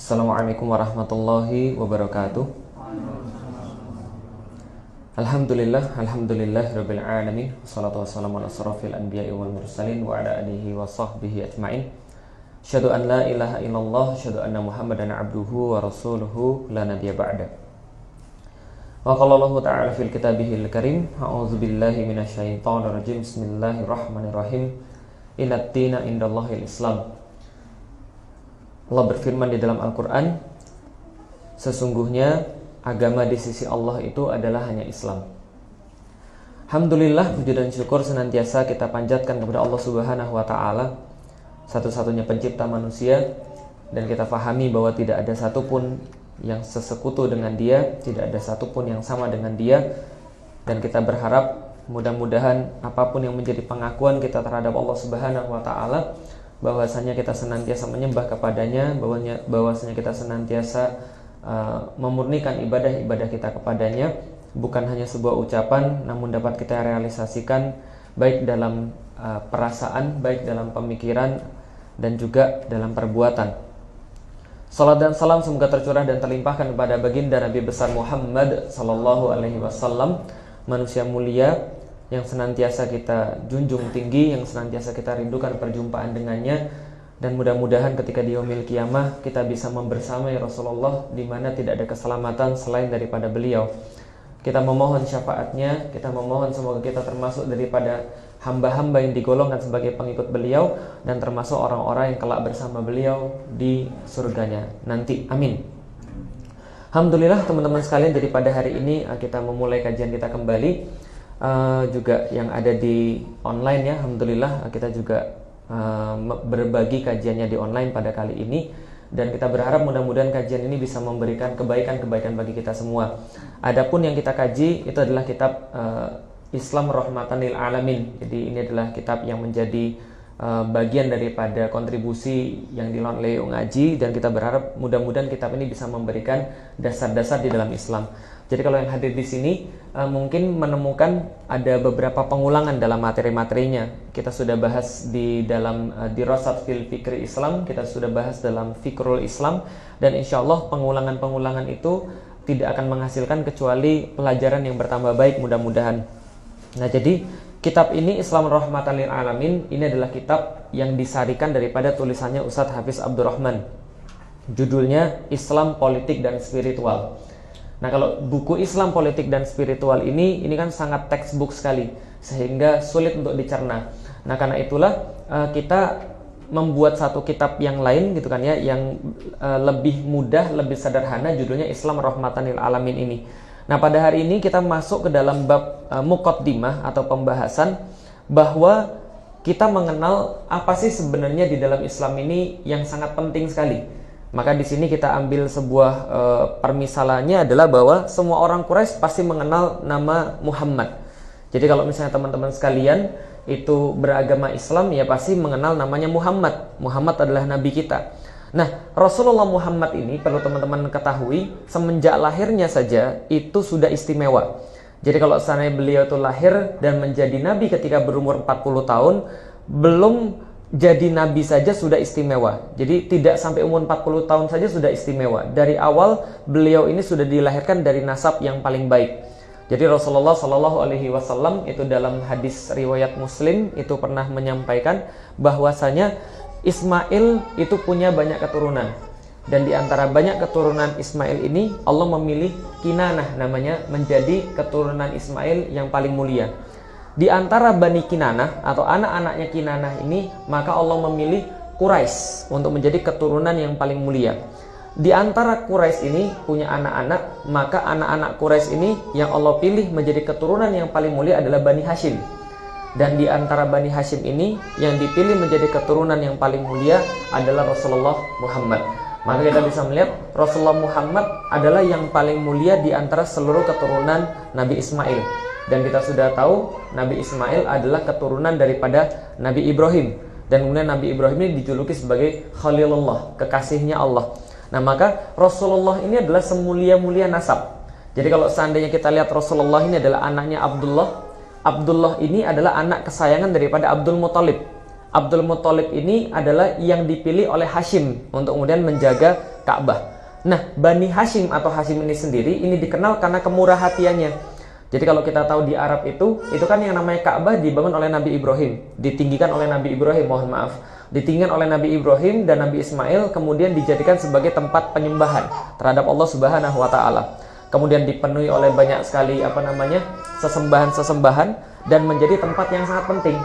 Assalamualaikum warahmatullahi wabarakatuh. Alhamdulillah rabbil alamin. Wassalatu wassalamu ala asrofil anbiya'i wal mursalin wa ala alihi wa sahbihi ajma'in. Asyhadu an la ilaha illallah, asyhadu anna Muhammadan abduhu wa rasuluhu la nabiyya ba'da. Wa qala Allah ta'ala fil kitabihil karim, a'udzu billahi minasyaitonir rajim. Bismillahirrahmanirrahim. Innad dina indallahil Islam. Allah berfirman di dalam Al-Quran, sesungguhnya agama di sisi Allah itu adalah hanya Islam. Alhamdulillah, puji dan syukur senantiasa kita panjatkan kepada Allah Subhanahu wa Ta'ala, satu-satunya pencipta manusia, dan kita fahami bahwa tidak ada satupun yang sesekutu dengan Dia, tidak ada satupun yang sama dengan Dia, dan kita berharap mudah-mudahan apapun yang menjadi pengakuan kita terhadap Allah Subhanahu wa Ta'ala, bahwasanya kita senantiasa menyembah kepadanya, bahwasanya kita senantiasa memurnikan ibadah-ibadah kita kepadanya, bukan hanya sebuah ucapan, namun dapat kita realisasikan baik dalam perasaan, baik dalam pemikiran, dan juga dalam perbuatan. Salat dan salam semoga tercurah dan terlimpahkan kepada baginda Nabi besar Muhammad sallallahu alaihi wasallam, manusia mulia yang senantiasa kita junjung tinggi, yang senantiasa kita rindukan perjumpaan dengannya, dan mudah-mudahan ketika di yaumil qiyamah kita bisa membersamai Rasulullah di mana tidak ada keselamatan selain daripada beliau. Kita memohon syafaatnya, kita memohon semoga kita termasuk daripada hamba-hamba yang digolongkan sebagai pengikut beliau dan termasuk orang-orang yang kelak bersama beliau di surganya nanti. Amin. Alhamdulillah teman-teman sekalian, jadi pada hari ini kita memulai kajian kita kembali. Juga yang ada di online ya, alhamdulillah kita juga berbagi kajiannya di online pada kali ini, dan kita berharap mudah-mudahan kajian ini bisa memberikan kebaikan-kebaikan bagi kita semua. Adapun yang kita kaji itu adalah kitab Islam Rahmatan lil Alamin. Jadi ini adalah kitab yang menjadi bagian daripada kontribusi yang dilakukan oleh Ngaji, dan kita berharap mudah-mudahan kitab ini bisa memberikan dasar-dasar di dalam Islam. Jadi kalau yang hadir di sini mungkin menemukan ada beberapa pengulangan dalam materi-materinya. Kita sudah bahas di dalam Dirasat fil Fikri Islam, kita sudah bahas dalam Fikrul Islam, dan insya Allah pengulangan-pengulangan itu tidak akan menghasilkan kecuali pelajaran yang bertambah baik mudah-mudahan. Nah, jadi kitab ini Islam Rahmatan lil Alamin ini adalah kitab yang disarikan daripada tulisannya Ustadz Hafiz Abdurrahman. Judulnya Islam, Politik, dan Spiritual. Nah, kalau buku Islam, Politik, dan Spiritual ini kan sangat textbook sekali, sehingga sulit untuk dicerna. Nah, karena itulah kita membuat satu kitab yang lain gitu kan ya, yang lebih mudah, lebih sederhana, judulnya Islam Rahmatan lil Alamin ini. Nah, pada hari ini kita masuk ke dalam bab muqaddimah atau pembahasan bahwa kita mengenal apa sih sebenarnya di dalam Islam ini yang sangat penting sekali. Maka di sini kita ambil sebuah permisalannya adalah bahwa semua orang Quraisy pasti mengenal nama Muhammad. Jadi kalau misalnya teman-teman sekalian itu beragama Islam, ya pasti mengenal namanya Muhammad. Muhammad adalah nabi kita. Nah, Rasulullah Muhammad ini perlu teman-teman ketahui, semenjak lahirnya saja itu sudah istimewa. Jadi kalau seandainya beliau itu lahir dan menjadi nabi ketika berumur 40 tahun, belum jadi nabi saja sudah istimewa. Jadi tidak sampai umur 40 tahun saja sudah istimewa. Dari awal beliau ini sudah dilahirkan dari nasab yang paling baik. Jadi Rasulullah Shallallahu Alaihi Wasallam itu dalam hadis riwayat Muslim itu pernah menyampaikan bahwasanya Ismail itu punya banyak keturunan, dan di antara banyak keturunan Ismail ini Allah memilih Kinanah namanya menjadi keturunan Ismail yang paling mulia. Di antara Bani Kinanah atau anak-anaknya Kinanah ini, maka Allah memilih Quraisy untuk menjadi keturunan yang paling mulia. Di antara Quraisy ini punya anak-anak, maka anak-anak Quraisy ini yang Allah pilih menjadi keturunan yang paling mulia adalah Bani Hashim. Dan di antara Bani Hashim ini yang dipilih menjadi keturunan yang paling mulia adalah Rasulullah Muhammad. Maka kita bisa melihat Rasulullah Muhammad adalah yang paling mulia di antara seluruh keturunan Nabi Ismail. Dan kita sudah tahu Nabi Ismail adalah keturunan daripada Nabi Ibrahim. Dan kemudian Nabi Ibrahim ini dijuluki sebagai Khalilullah, kekasihnya Allah. Nah, maka Rasulullah ini adalah semulia-mulia nasab. Jadi kalau seandainya kita lihat Rasulullah ini adalah anaknya Abdullah, Abdullah ini adalah anak kesayangan daripada Abdul Muthalib. Abdul Muthalib ini adalah yang dipilih oleh Hashim untuk kemudian menjaga Ka'bah. Nah, Bani Hashim atau Hashim ini sendiri ini dikenal karena kemurah hatiannya. Jadi kalau kita tahu di Arab itu kan yang namanya Ka'bah dibangun oleh Nabi Ibrahim, ditinggikan oleh Nabi Ibrahim, mohon maaf, ditinggikan oleh Nabi Ibrahim dan Nabi Ismail, kemudian dijadikan sebagai tempat penyembahan terhadap Allah Subhanahu wa taala. Kemudian dipenuhi oleh banyak sekali sesembahan-sesembahan dan menjadi tempat yang sangat penting.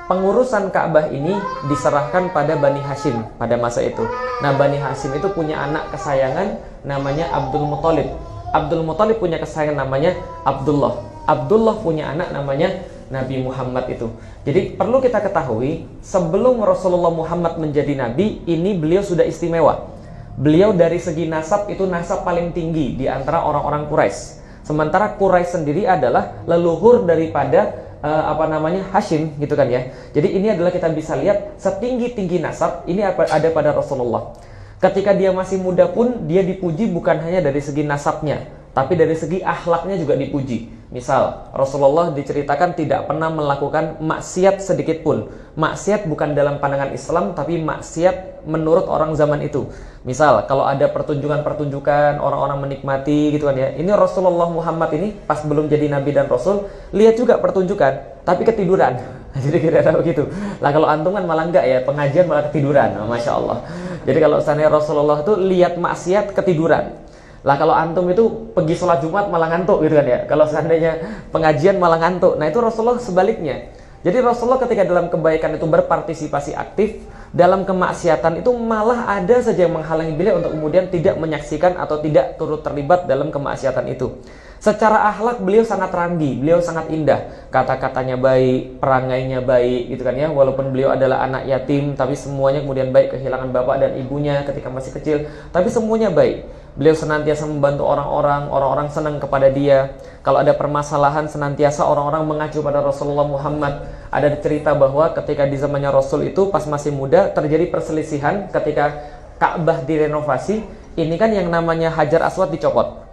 Pengurusan Ka'bah ini diserahkan pada Bani Hashim pada masa itu. Nah, Bani Hashim itu punya anak kesayangan namanya Abdul Muthalib. Abdul Muthalib punya kesayangan namanya Abdullah. Abdullah punya anak namanya Nabi Muhammad itu. Jadi perlu kita ketahui, sebelum Rasulullah Muhammad menjadi nabi, ini beliau sudah istimewa. Beliau dari segi nasab itu nasab paling tinggi di antara orang-orang Quraisy. Sementara Quraisy sendiri adalah leluhur daripada Hashim gitu kan ya. Jadi ini adalah kita bisa lihat setinggi-tinggi nasab ini ada pada Rasulullah. Ketika dia masih muda pun dia dipuji bukan hanya dari segi nasabnya, tapi dari segi akhlaknya juga dipuji. Misal Rasulullah diceritakan tidak pernah melakukan maksiat sedikit pun. Maksiat bukan dalam pandangan Islam, tapi maksiat menurut orang zaman itu. Misal kalau ada pertunjukan-pertunjukan orang-orang menikmati gitu kan ya. Ini Rasulullah Muhammad ini pas belum jadi nabi dan rasul, lihat juga pertunjukan tapi ketiduran. Jadi kira-kira begitu. Lah kalau antum kan malah enggak ya, pengajian malah ketiduran. Masya Allah. Jadi kalau seandainya Rasulullah itu lihat maksiat ketiduran. Lah kalau antum itu pergi sholat Jumat malah ngantuk gitu kan ya. Kalau seandainya pengajian malah ngantuk. Nah itu Rasulullah sebaliknya. Jadi Rasulullah ketika dalam kebaikan itu berpartisipasi aktif, dalam kemaksiatan itu malah ada saja yang menghalangi beliau untuk kemudian tidak menyaksikan atau tidak turut terlibat dalam kemaksiatan itu. Secara akhlak beliau sangat ranggi, beliau sangat indah, kata-katanya baik, perangainya baik gitu kan ya. Walaupun beliau adalah anak yatim, tapi semuanya kemudian baik, kehilangan bapak dan ibunya ketika masih kecil, tapi semuanya baik. Beliau senantiasa membantu orang-orang, orang-orang senang kepada dia. Kalau ada permasalahan senantiasa orang-orang mengacu pada Rasulullah Muhammad. Ada cerita bahwa ketika di zamannya Rasul itu pas masih muda terjadi perselisihan ketika Ka'bah direnovasi. Ini kan yang namanya Hajar Aswad dicopot.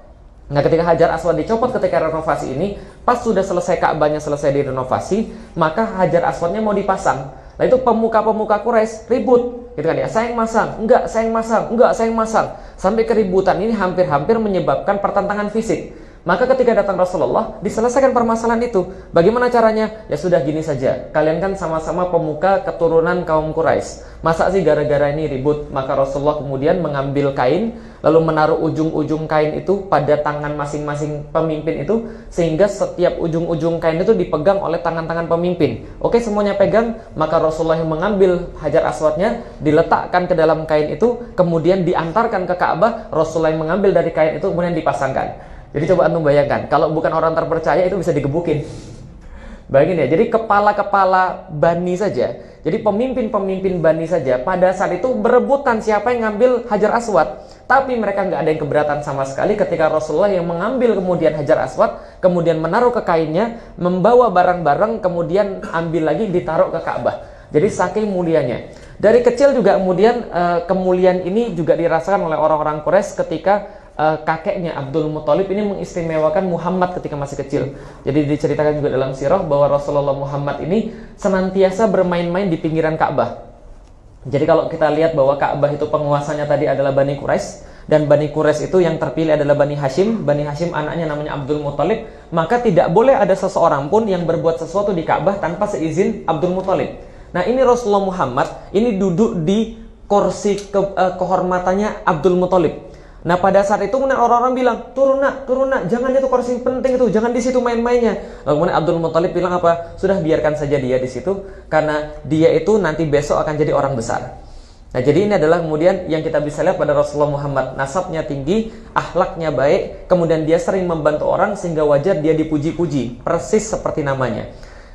Nah ketika Hajar Aswad dicopot ketika renovasi ini, pas sudah selesai Ka'bahnya selesai direnovasi, maka Hajar Aswadnya mau dipasang. Nah itu pemuka-pemuka Quraisy ribut gitu kan ya, saya yang masang, enggak saya yang masang, enggak saya yang masang, sampai keributan ini hampir-hampir menyebabkan pertentangan fisik. Maka ketika datang Rasulullah, diselesaikan permasalahan itu. Bagaimana caranya? Ya sudah gini saja, kalian kan sama-sama pemuka keturunan kaum Quraisy, masa sih gara-gara ini ribut? Maka Rasulullah kemudian mengambil kain, lalu menaruh ujung-ujung kain itu pada tangan masing-masing pemimpin itu, sehingga setiap ujung-ujung kain itu dipegang oleh tangan-tangan pemimpin. Oke, semuanya pegang, maka Rasulullah yang mengambil Hajar Aswadnya, diletakkan ke dalam kain itu, kemudian diantarkan ke Ka'bah. Rasulullah yang mengambil dari kain itu kemudian dipasangkan. Jadi coba antum bayangkan, kalau bukan orang terpercaya itu bisa digebukin. Bayangin ya, jadi kepala-kepala Bani saja, jadi pemimpin-pemimpin Bani saja pada saat itu berebutan siapa yang ngambil Hajar Aswad. Tapi mereka nggak ada yang keberatan sama sekali ketika Rasulullah yang mengambil kemudian Hajar Aswad, kemudian menaruh ke kainnya, membawa barang-barang, kemudian ambil lagi ditaruh ke Ka'bah. Jadi saking mulianya. Dari kecil juga kemudian kemuliaan ini juga dirasakan oleh orang-orang Quraisy ketika kakeknya Abdul Muthalib ini mengistimewakan Muhammad ketika masih kecil. Jadi diceritakan juga dalam sirah bahwa Rasulullah Muhammad ini senantiasa bermain-main di pinggiran Ka'bah. Jadi kalau kita lihat bahwa Ka'bah itu penguasanya tadi adalah Bani Quraisy, dan Bani Quraisy itu yang terpilih adalah Bani Hashim. Bani Hashim anaknya namanya Abdul Muthalib, maka tidak boleh ada seseorang pun yang berbuat sesuatu di Ka'bah tanpa seizin Abdul Muthalib. Nah ini Rasulullah Muhammad ini duduk di kursi kehormatannya Abdul Muthalib. Nah pada saat itu orang-orang bilang, turun nak, jangan itu kursi penting itu, jangan di situ main-mainnya. Lalu kemudian Abdul Muthalib bilang apa? Sudah biarkan saja dia di situ, karena dia itu nanti besok akan jadi orang besar. Nah jadi ini adalah kemudian yang kita bisa lihat pada Rasulullah Muhammad, nasabnya tinggi, akhlaknya baik, kemudian dia sering membantu orang sehingga wajar dia dipuji-puji, persis seperti namanya.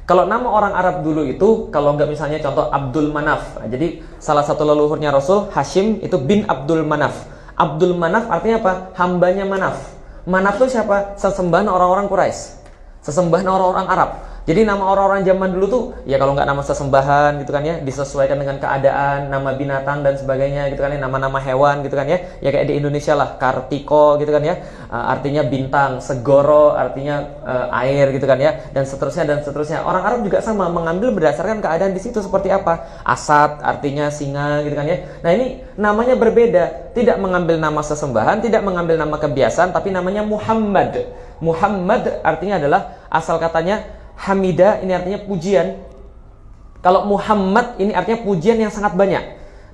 Kalau nama orang Arab dulu itu, kalau nggak misalnya contoh Abdul Manaf, nah, jadi salah satu leluhurnya Rasul, Hashim itu bin Abdul Manaf. Abdul Manaf artinya apa? Hambanya Manaf. Manaf itu siapa? Sesembahan orang-orang Quraisy, sesembahan orang-orang Arab. Jadi nama orang-orang zaman dulu tuh ya kalau nggak nama sesembahan gitu kan ya, disesuaikan dengan keadaan, nama binatang dan sebagainya gitu kan ya, nama-nama hewan gitu kan ya. Ya kayak di Indonesia lah, Kartiko gitu kan ya, artinya bintang, Segoro artinya air gitu kan ya, dan seterusnya dan seterusnya. Orang Arab juga sama, mengambil berdasarkan keadaan di situ seperti apa. Asad artinya singa gitu kan ya. Nah ini namanya berbeda, tidak mengambil nama sesembahan, tidak mengambil nama kebiasaan, tapi namanya Muhammad. Muhammad artinya adalah asal katanya Hamidah, ini artinya pujian. Kalau Muhammad ini artinya pujian yang sangat banyak.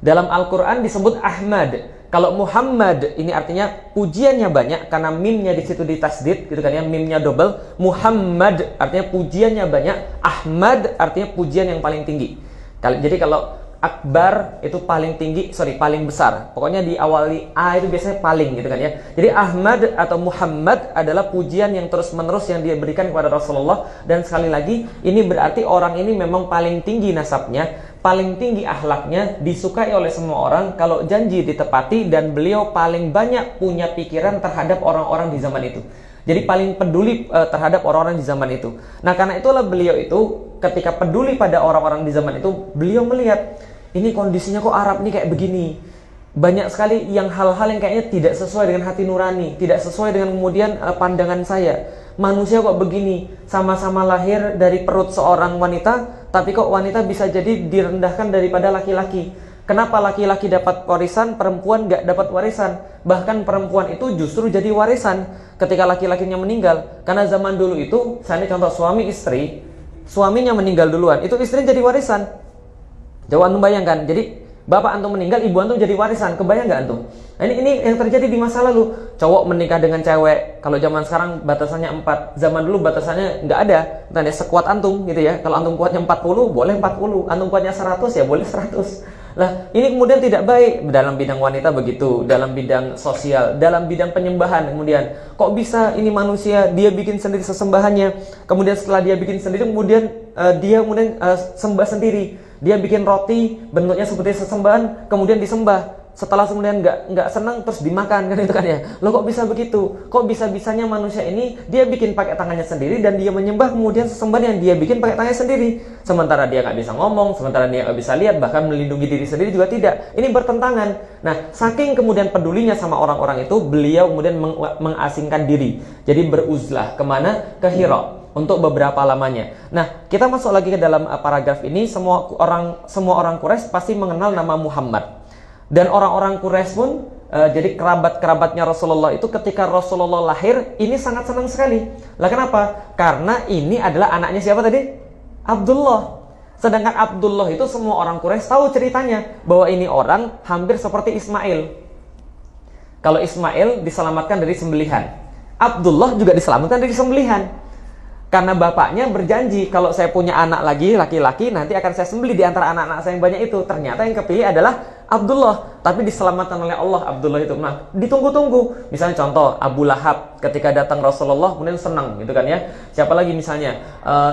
Dalam Al-Quran disebut Ahmad. Kalau Muhammad ini artinya pujiannya banyak karena mimnya di situ ditasdid gitu kan ya, mimnya double. Muhammad artinya pujiannya banyak. Ahmad artinya pujian yang paling tinggi. Jadi kalau Akbar itu paling tinggi, paling besar. Pokoknya diawali A itu biasanya paling gitu kan ya. Jadi Ahmad atau Muhammad adalah pujian yang terus-menerus yang dia berikan kepada Rasulullah. Dan sekali lagi, ini berarti orang ini memang paling tinggi nasabnya, paling tinggi akhlaknya, disukai oleh semua orang, kalau janji ditepati, dan beliau paling banyak punya pikiran terhadap orang-orang di zaman itu. Jadi paling peduli terhadap orang-orang di zaman itu. Nah karena itulah beliau itu ketika peduli pada orang-orang di zaman itu, beliau melihat ini kondisinya kok Arab nih kayak begini. Banyak sekali yang hal-hal yang kayaknya tidak sesuai dengan hati nurani, tidak sesuai dengan kemudian pandangan saya. Manusia kok begini, sama-sama lahir dari perut seorang wanita, tapi kok wanita bisa jadi direndahkan daripada laki-laki. Kenapa laki-laki dapat warisan, perempuan nggak dapat warisan? Bahkan perempuan itu justru jadi warisan ketika laki-lakinya meninggal. Karena zaman dulu itu, saya ini contoh suami istri, suaminya meninggal duluan, itu istrinya jadi warisan. Coba antum bayangkan, jadi bapak antum meninggal, ibu antum jadi warisan, kebayang nggak antum? Nah, ini yang terjadi di masa lalu. Cowok menikah dengan cewek, kalau zaman sekarang batasannya 4, zaman dulu batasannya nggak ada. Nah, sekuat antum gitu ya. Kalau antum kuatnya 40, boleh 40. Antum kuatnya 100 ya boleh 100. Lah, ini kemudian tidak baik dalam bidang wanita begitu, dalam bidang sosial, dalam bidang penyembahan. Kemudian, kok bisa ini manusia dia bikin sendiri sesembahannya, kemudian setelah dia bikin sendiri, kemudian dia sembah sendiri. Dia bikin roti bentuknya seperti sesembahan, kemudian disembah. Setelah kemudian nggak senang terus dimakan kan itu kan ya. Loh kok bisa begitu? Kok bisa-bisanya manusia ini dia bikin pakai tangannya sendiri dan dia menyembah kemudian sesembahan yang dia bikin pakai tangannya sendiri. Sementara dia nggak bisa ngomong, sementara dia nggak bisa lihat, bahkan melindungi diri sendiri juga tidak. Ini bertentangan. Nah, saking kemudian pedulinya sama orang-orang itu, beliau kemudian mengasingkan diri. Jadi beruzlah kemana? Ke Hira untuk beberapa lamanya. Nah, kita masuk lagi ke dalam paragraf ini. Semua orang Quraisy pasti mengenal nama Muhammad. Dan orang-orang Quraisy pun jadi kerabat-kerabatnya Rasulullah itu ketika Rasulullah lahir ini sangat senang sekali. Lah kenapa? Karena ini adalah anaknya siapa tadi? Abdullah. Sedangkan Abdullah itu semua orang Quraisy tahu ceritanya bahwa ini orang hampir seperti Ismail. Kalau Ismail diselamatkan dari sembelihan, Abdullah juga diselamatkan dari sembelihan. Karena bapaknya berjanji, kalau saya punya anak lagi, laki-laki, nanti akan saya sembelih di antara anak-anak saya yang banyak itu. Ternyata yang kepilih adalah Abdullah. Tapi diselamatkan oleh Allah Abdullah itu. Nah, ditunggu-tunggu. Misalnya contoh, Abu Lahab ketika datang Rasulullah, kemudian senang gitu kan ya. Siapa lagi misalnya?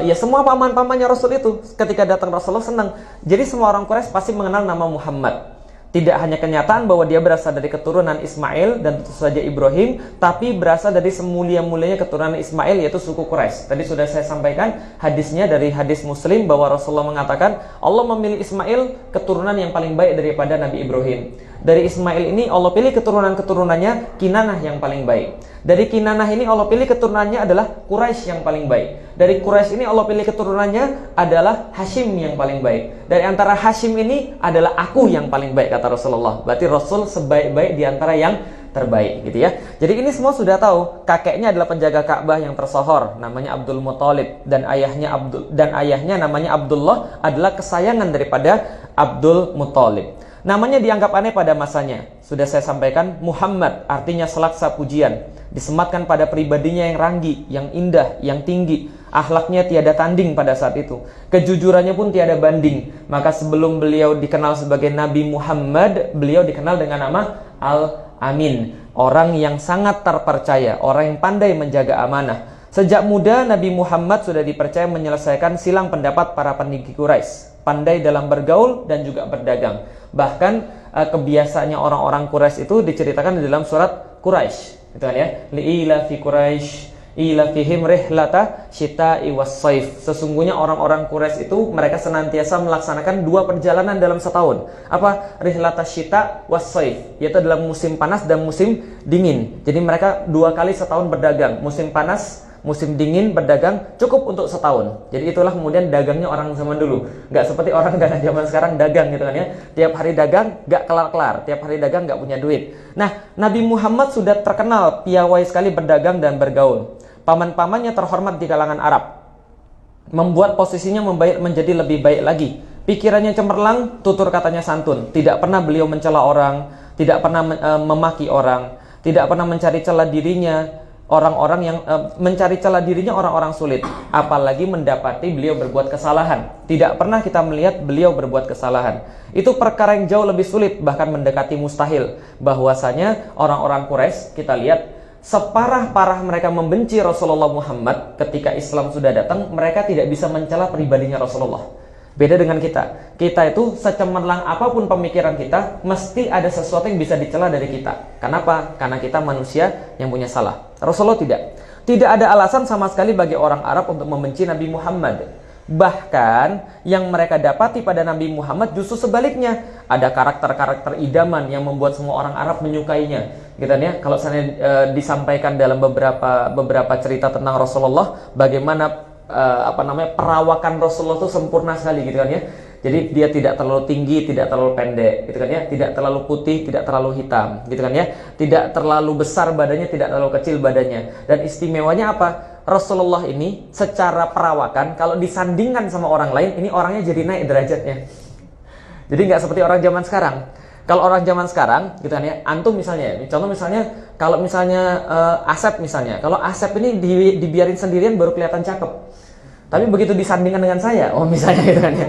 Ya semua paman-pamannya Rasul itu ketika datang Rasulullah senang. Jadi semua orang Quraisy pasti mengenal nama Muhammad. Tidak hanya kenyataan bahwa dia berasal dari keturunan Ismail dan tentu saja Ibrahim, tapi berasal dari semulia-mulianya keturunan Ismail, yaitu suku Quraisy. Tadi sudah saya sampaikan hadisnya dari hadis Muslim bahwa Rasulullah mengatakan Allah memilih Ismail keturunan yang paling baik daripada Nabi Ibrahim. Dari Ismail ini Allah pilih keturunan-keturunannya Kinanah yang paling baik. Dari Kinanah ini Allah pilih keturunannya adalah Quraisy yang paling baik. Dari Quraisy ini Allah pilih keturunannya adalah Hashim yang paling baik. Dari antara Hashim ini adalah aku yang paling baik, kata Rasulullah. Berarti Rasul sebaik-baik di antara yang terbaik gitu ya. Jadi ini semua sudah tahu. Kakeknya adalah penjaga Ka'bah yang tersohor, namanya Abdul Muthalib, dan ayahnya namanya Abdullah adalah kesayangan daripada Abdul Muthalib. Namanya dianggap aneh pada masanya. Sudah saya sampaikan, Muhammad artinya selaksa pujian. Disematkan pada pribadinya yang ranggi, yang indah, yang tinggi. Akhlaknya tiada tanding pada saat itu. Kejujurannya pun tiada banding. Maka sebelum beliau dikenal sebagai Nabi Muhammad, beliau dikenal dengan nama Al-Amin. Orang yang sangat terpercaya, orang yang pandai menjaga amanah. Sejak muda Nabi Muhammad sudah dipercaya menyelesaikan silang pendapat para peninggi Quraisy. Pandai dalam bergaul dan juga berdagang. Bahkan kebiasaannya orang-orang Quraisy itu diceritakan di dalam surat Quraisy, gitu kan ya. Li'ila fi Quraisy ila fihim rihlata syita'i was-saif. Sesungguhnya orang-orang Quraisy itu mereka senantiasa melaksanakan 2 perjalanan dalam setahun. Apa? Rihlata syita' was-saif, yaitu dalam musim panas dan musim dingin. Jadi mereka 2 kali setahun berdagang. Musim panas, musim dingin berdagang cukup untuk setahun. Jadi itulah kemudian dagangnya orang zaman dulu. Nggak seperti orang zaman sekarang dagang gitu kan ya. Tiap hari dagang nggak kelar-kelar, tiap hari dagang nggak punya duit. Nah, Nabi Muhammad sudah terkenal piawai sekali berdagang dan bergaul. Paman-pamannya terhormat di kalangan Arab, membuat posisinya menjadi lebih baik lagi. Pikirannya cemerlang, tutur katanya santun. Tidak pernah beliau mencela orang, tidak pernah memaki orang, tidak pernah mencari celah dirinya orang-orang sulit, apalagi mendapati beliau berbuat kesalahan. Tidak pernah kita melihat beliau berbuat kesalahan. Itu perkara yang jauh lebih sulit, bahkan mendekati mustahil. Bahwasanya orang-orang Quraisy, kita lihat separah-parah mereka membenci Rasulullah Muhammad, ketika Islam sudah datang, mereka tidak bisa mencela pribadinya Rasulullah. Beda dengan kita. Kita itu secemerlang apapun pemikiran kita, mesti ada sesuatu yang bisa dicela dari kita. Kenapa? Karena kita manusia yang punya salah. Rasulullah tidak. Tidak ada alasan sama sekali bagi orang Arab untuk membenci Nabi Muhammad. Bahkan yang mereka dapati pada Nabi Muhammad justru sebaliknya. Ada karakter-karakter idaman yang membuat semua orang Arab menyukainya. Gitu ya. Kalau saya disampaikan dalam beberapa cerita tentang Rasulullah, bagaimana perawakan Rasulullah itu sempurna sekali gitu kan ya. Jadi dia tidak terlalu tinggi, tidak terlalu pendek gitu kan ya, tidak terlalu putih, tidak terlalu hitam gitu kan ya, tidak terlalu besar badannya, tidak terlalu kecil badannya. Dan istimewanya apa? Rasulullah ini secara perawakan kalau disandingkan sama orang lain, ini orangnya jadi naik derajatnya. Jadi nggak seperti orang zaman sekarang. Kalau orang zaman sekarang gitu kan ya, antum misalnya, contoh misalnya kalau misalnya Asep misalnya, kalau Asep ini dibiarin sendirian baru kelihatan cakep. Tapi begitu disandingkan dengan saya, misalnya gitu kan ya.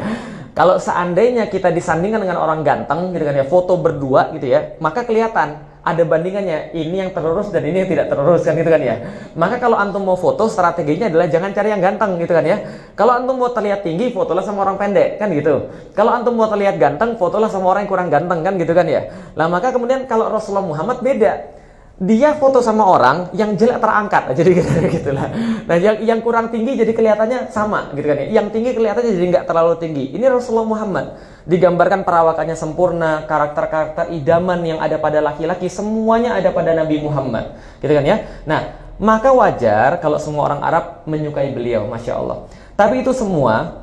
Kalau seandainya kita disandingkan dengan orang ganteng gitu kan ya, foto berdua gitu ya, maka kelihatan ada bandingannya, ini yang terurus dan ini yang tidak terurus kan gitu kan ya. Maka kalau antum mau foto, strateginya adalah jangan cari yang ganteng gitu kan ya. Kalau antum mau terlihat tinggi, fotolah sama orang pendek kan gitu. Kalau antum mau terlihat ganteng, fotolah sama orang yang kurang ganteng kan gitu kan ya. Nah maka kemudian kalau Rasulullah Muhammad beda. Dia foto sama orang yang jelek terangkat, jadi gitulah. Nah, yang kurang tinggi jadi kelihatannya sama, gitu kan ya. Yang tinggi kelihatannya jadi nggak terlalu tinggi. Ini Rasulullah Muhammad digambarkan perawakannya sempurna, karakter-karakter idaman yang ada pada laki-laki semuanya ada pada Nabi Muhammad, gitu kan ya. Nah, maka wajar kalau semua orang Arab menyukai beliau, masya Allah. Tapi itu semua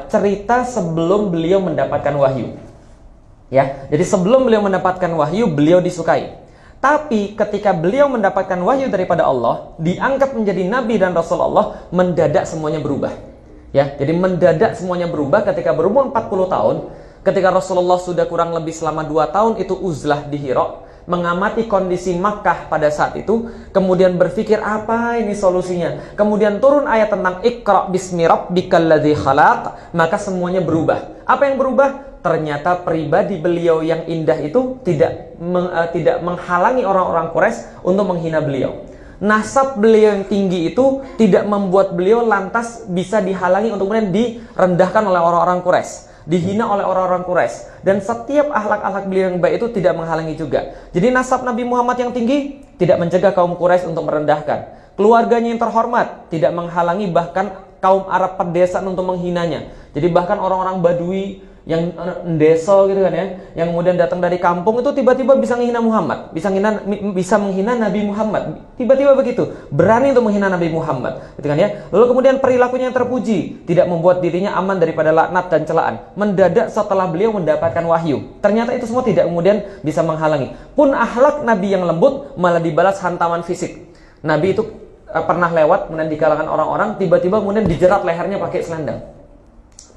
cerita sebelum beliau mendapatkan wahyu. Ya, jadi sebelum beliau mendapatkan wahyu, beliau disukai. Tapi ketika beliau mendapatkan wahyu daripada Allah, diangkat menjadi nabi dan rasul Allah, mendadak semuanya berubah. Ya, jadi mendadak semuanya berubah ketika berumur 40 tahun, ketika Rasulullah sudah kurang lebih selama 2 tahun itu uzlah di Hira, mengamati kondisi Makkah pada saat itu, kemudian berpikir apa ini solusinya. Kemudian turun ayat tentang Iqra bismi rabbikal ladzi khalaq, maka semuanya berubah. Apa yang berubah? Ternyata pribadi beliau yang indah itu tidak menghalangi orang-orang Quraisy untuk menghina beliau. Nasab beliau yang tinggi itu tidak membuat beliau lantas bisa dihalangi untuk kemudian direndahkan oleh orang-orang Quraisy, dihina oleh orang-orang Quraisy. Dan setiap akhlak-akhlak beliau yang baik itu tidak menghalangi juga. Jadi nasab Nabi Muhammad yang tinggi tidak mencegah kaum Quraisy untuk merendahkan. Keluarganya yang terhormat tidak menghalangi bahkan kaum Arab pedesaan untuk menghinanya. Jadi bahkan orang-orang Badui yang deso gitu kan ya, yang kemudian datang dari kampung itu tiba-tiba bisa menghina Muhammad, bisa menghina Nabi Muhammad, tiba-tiba begitu, berani untuk menghina Nabi Muhammad, gitu kan ya. Lalu kemudian perilakunya yang terpuji, tidak membuat dirinya aman daripada laknat dan celaan. Mendadak setelah beliau mendapatkan wahyu, ternyata itu semua tidak kemudian bisa menghalangi. Pun akhlak Nabi yang lembut malah dibalas hantaman fisik. Nabi itu pernah lewat kemudian di kalangan orang-orang, tiba-tiba kemudian dijerat lehernya pakai selendang.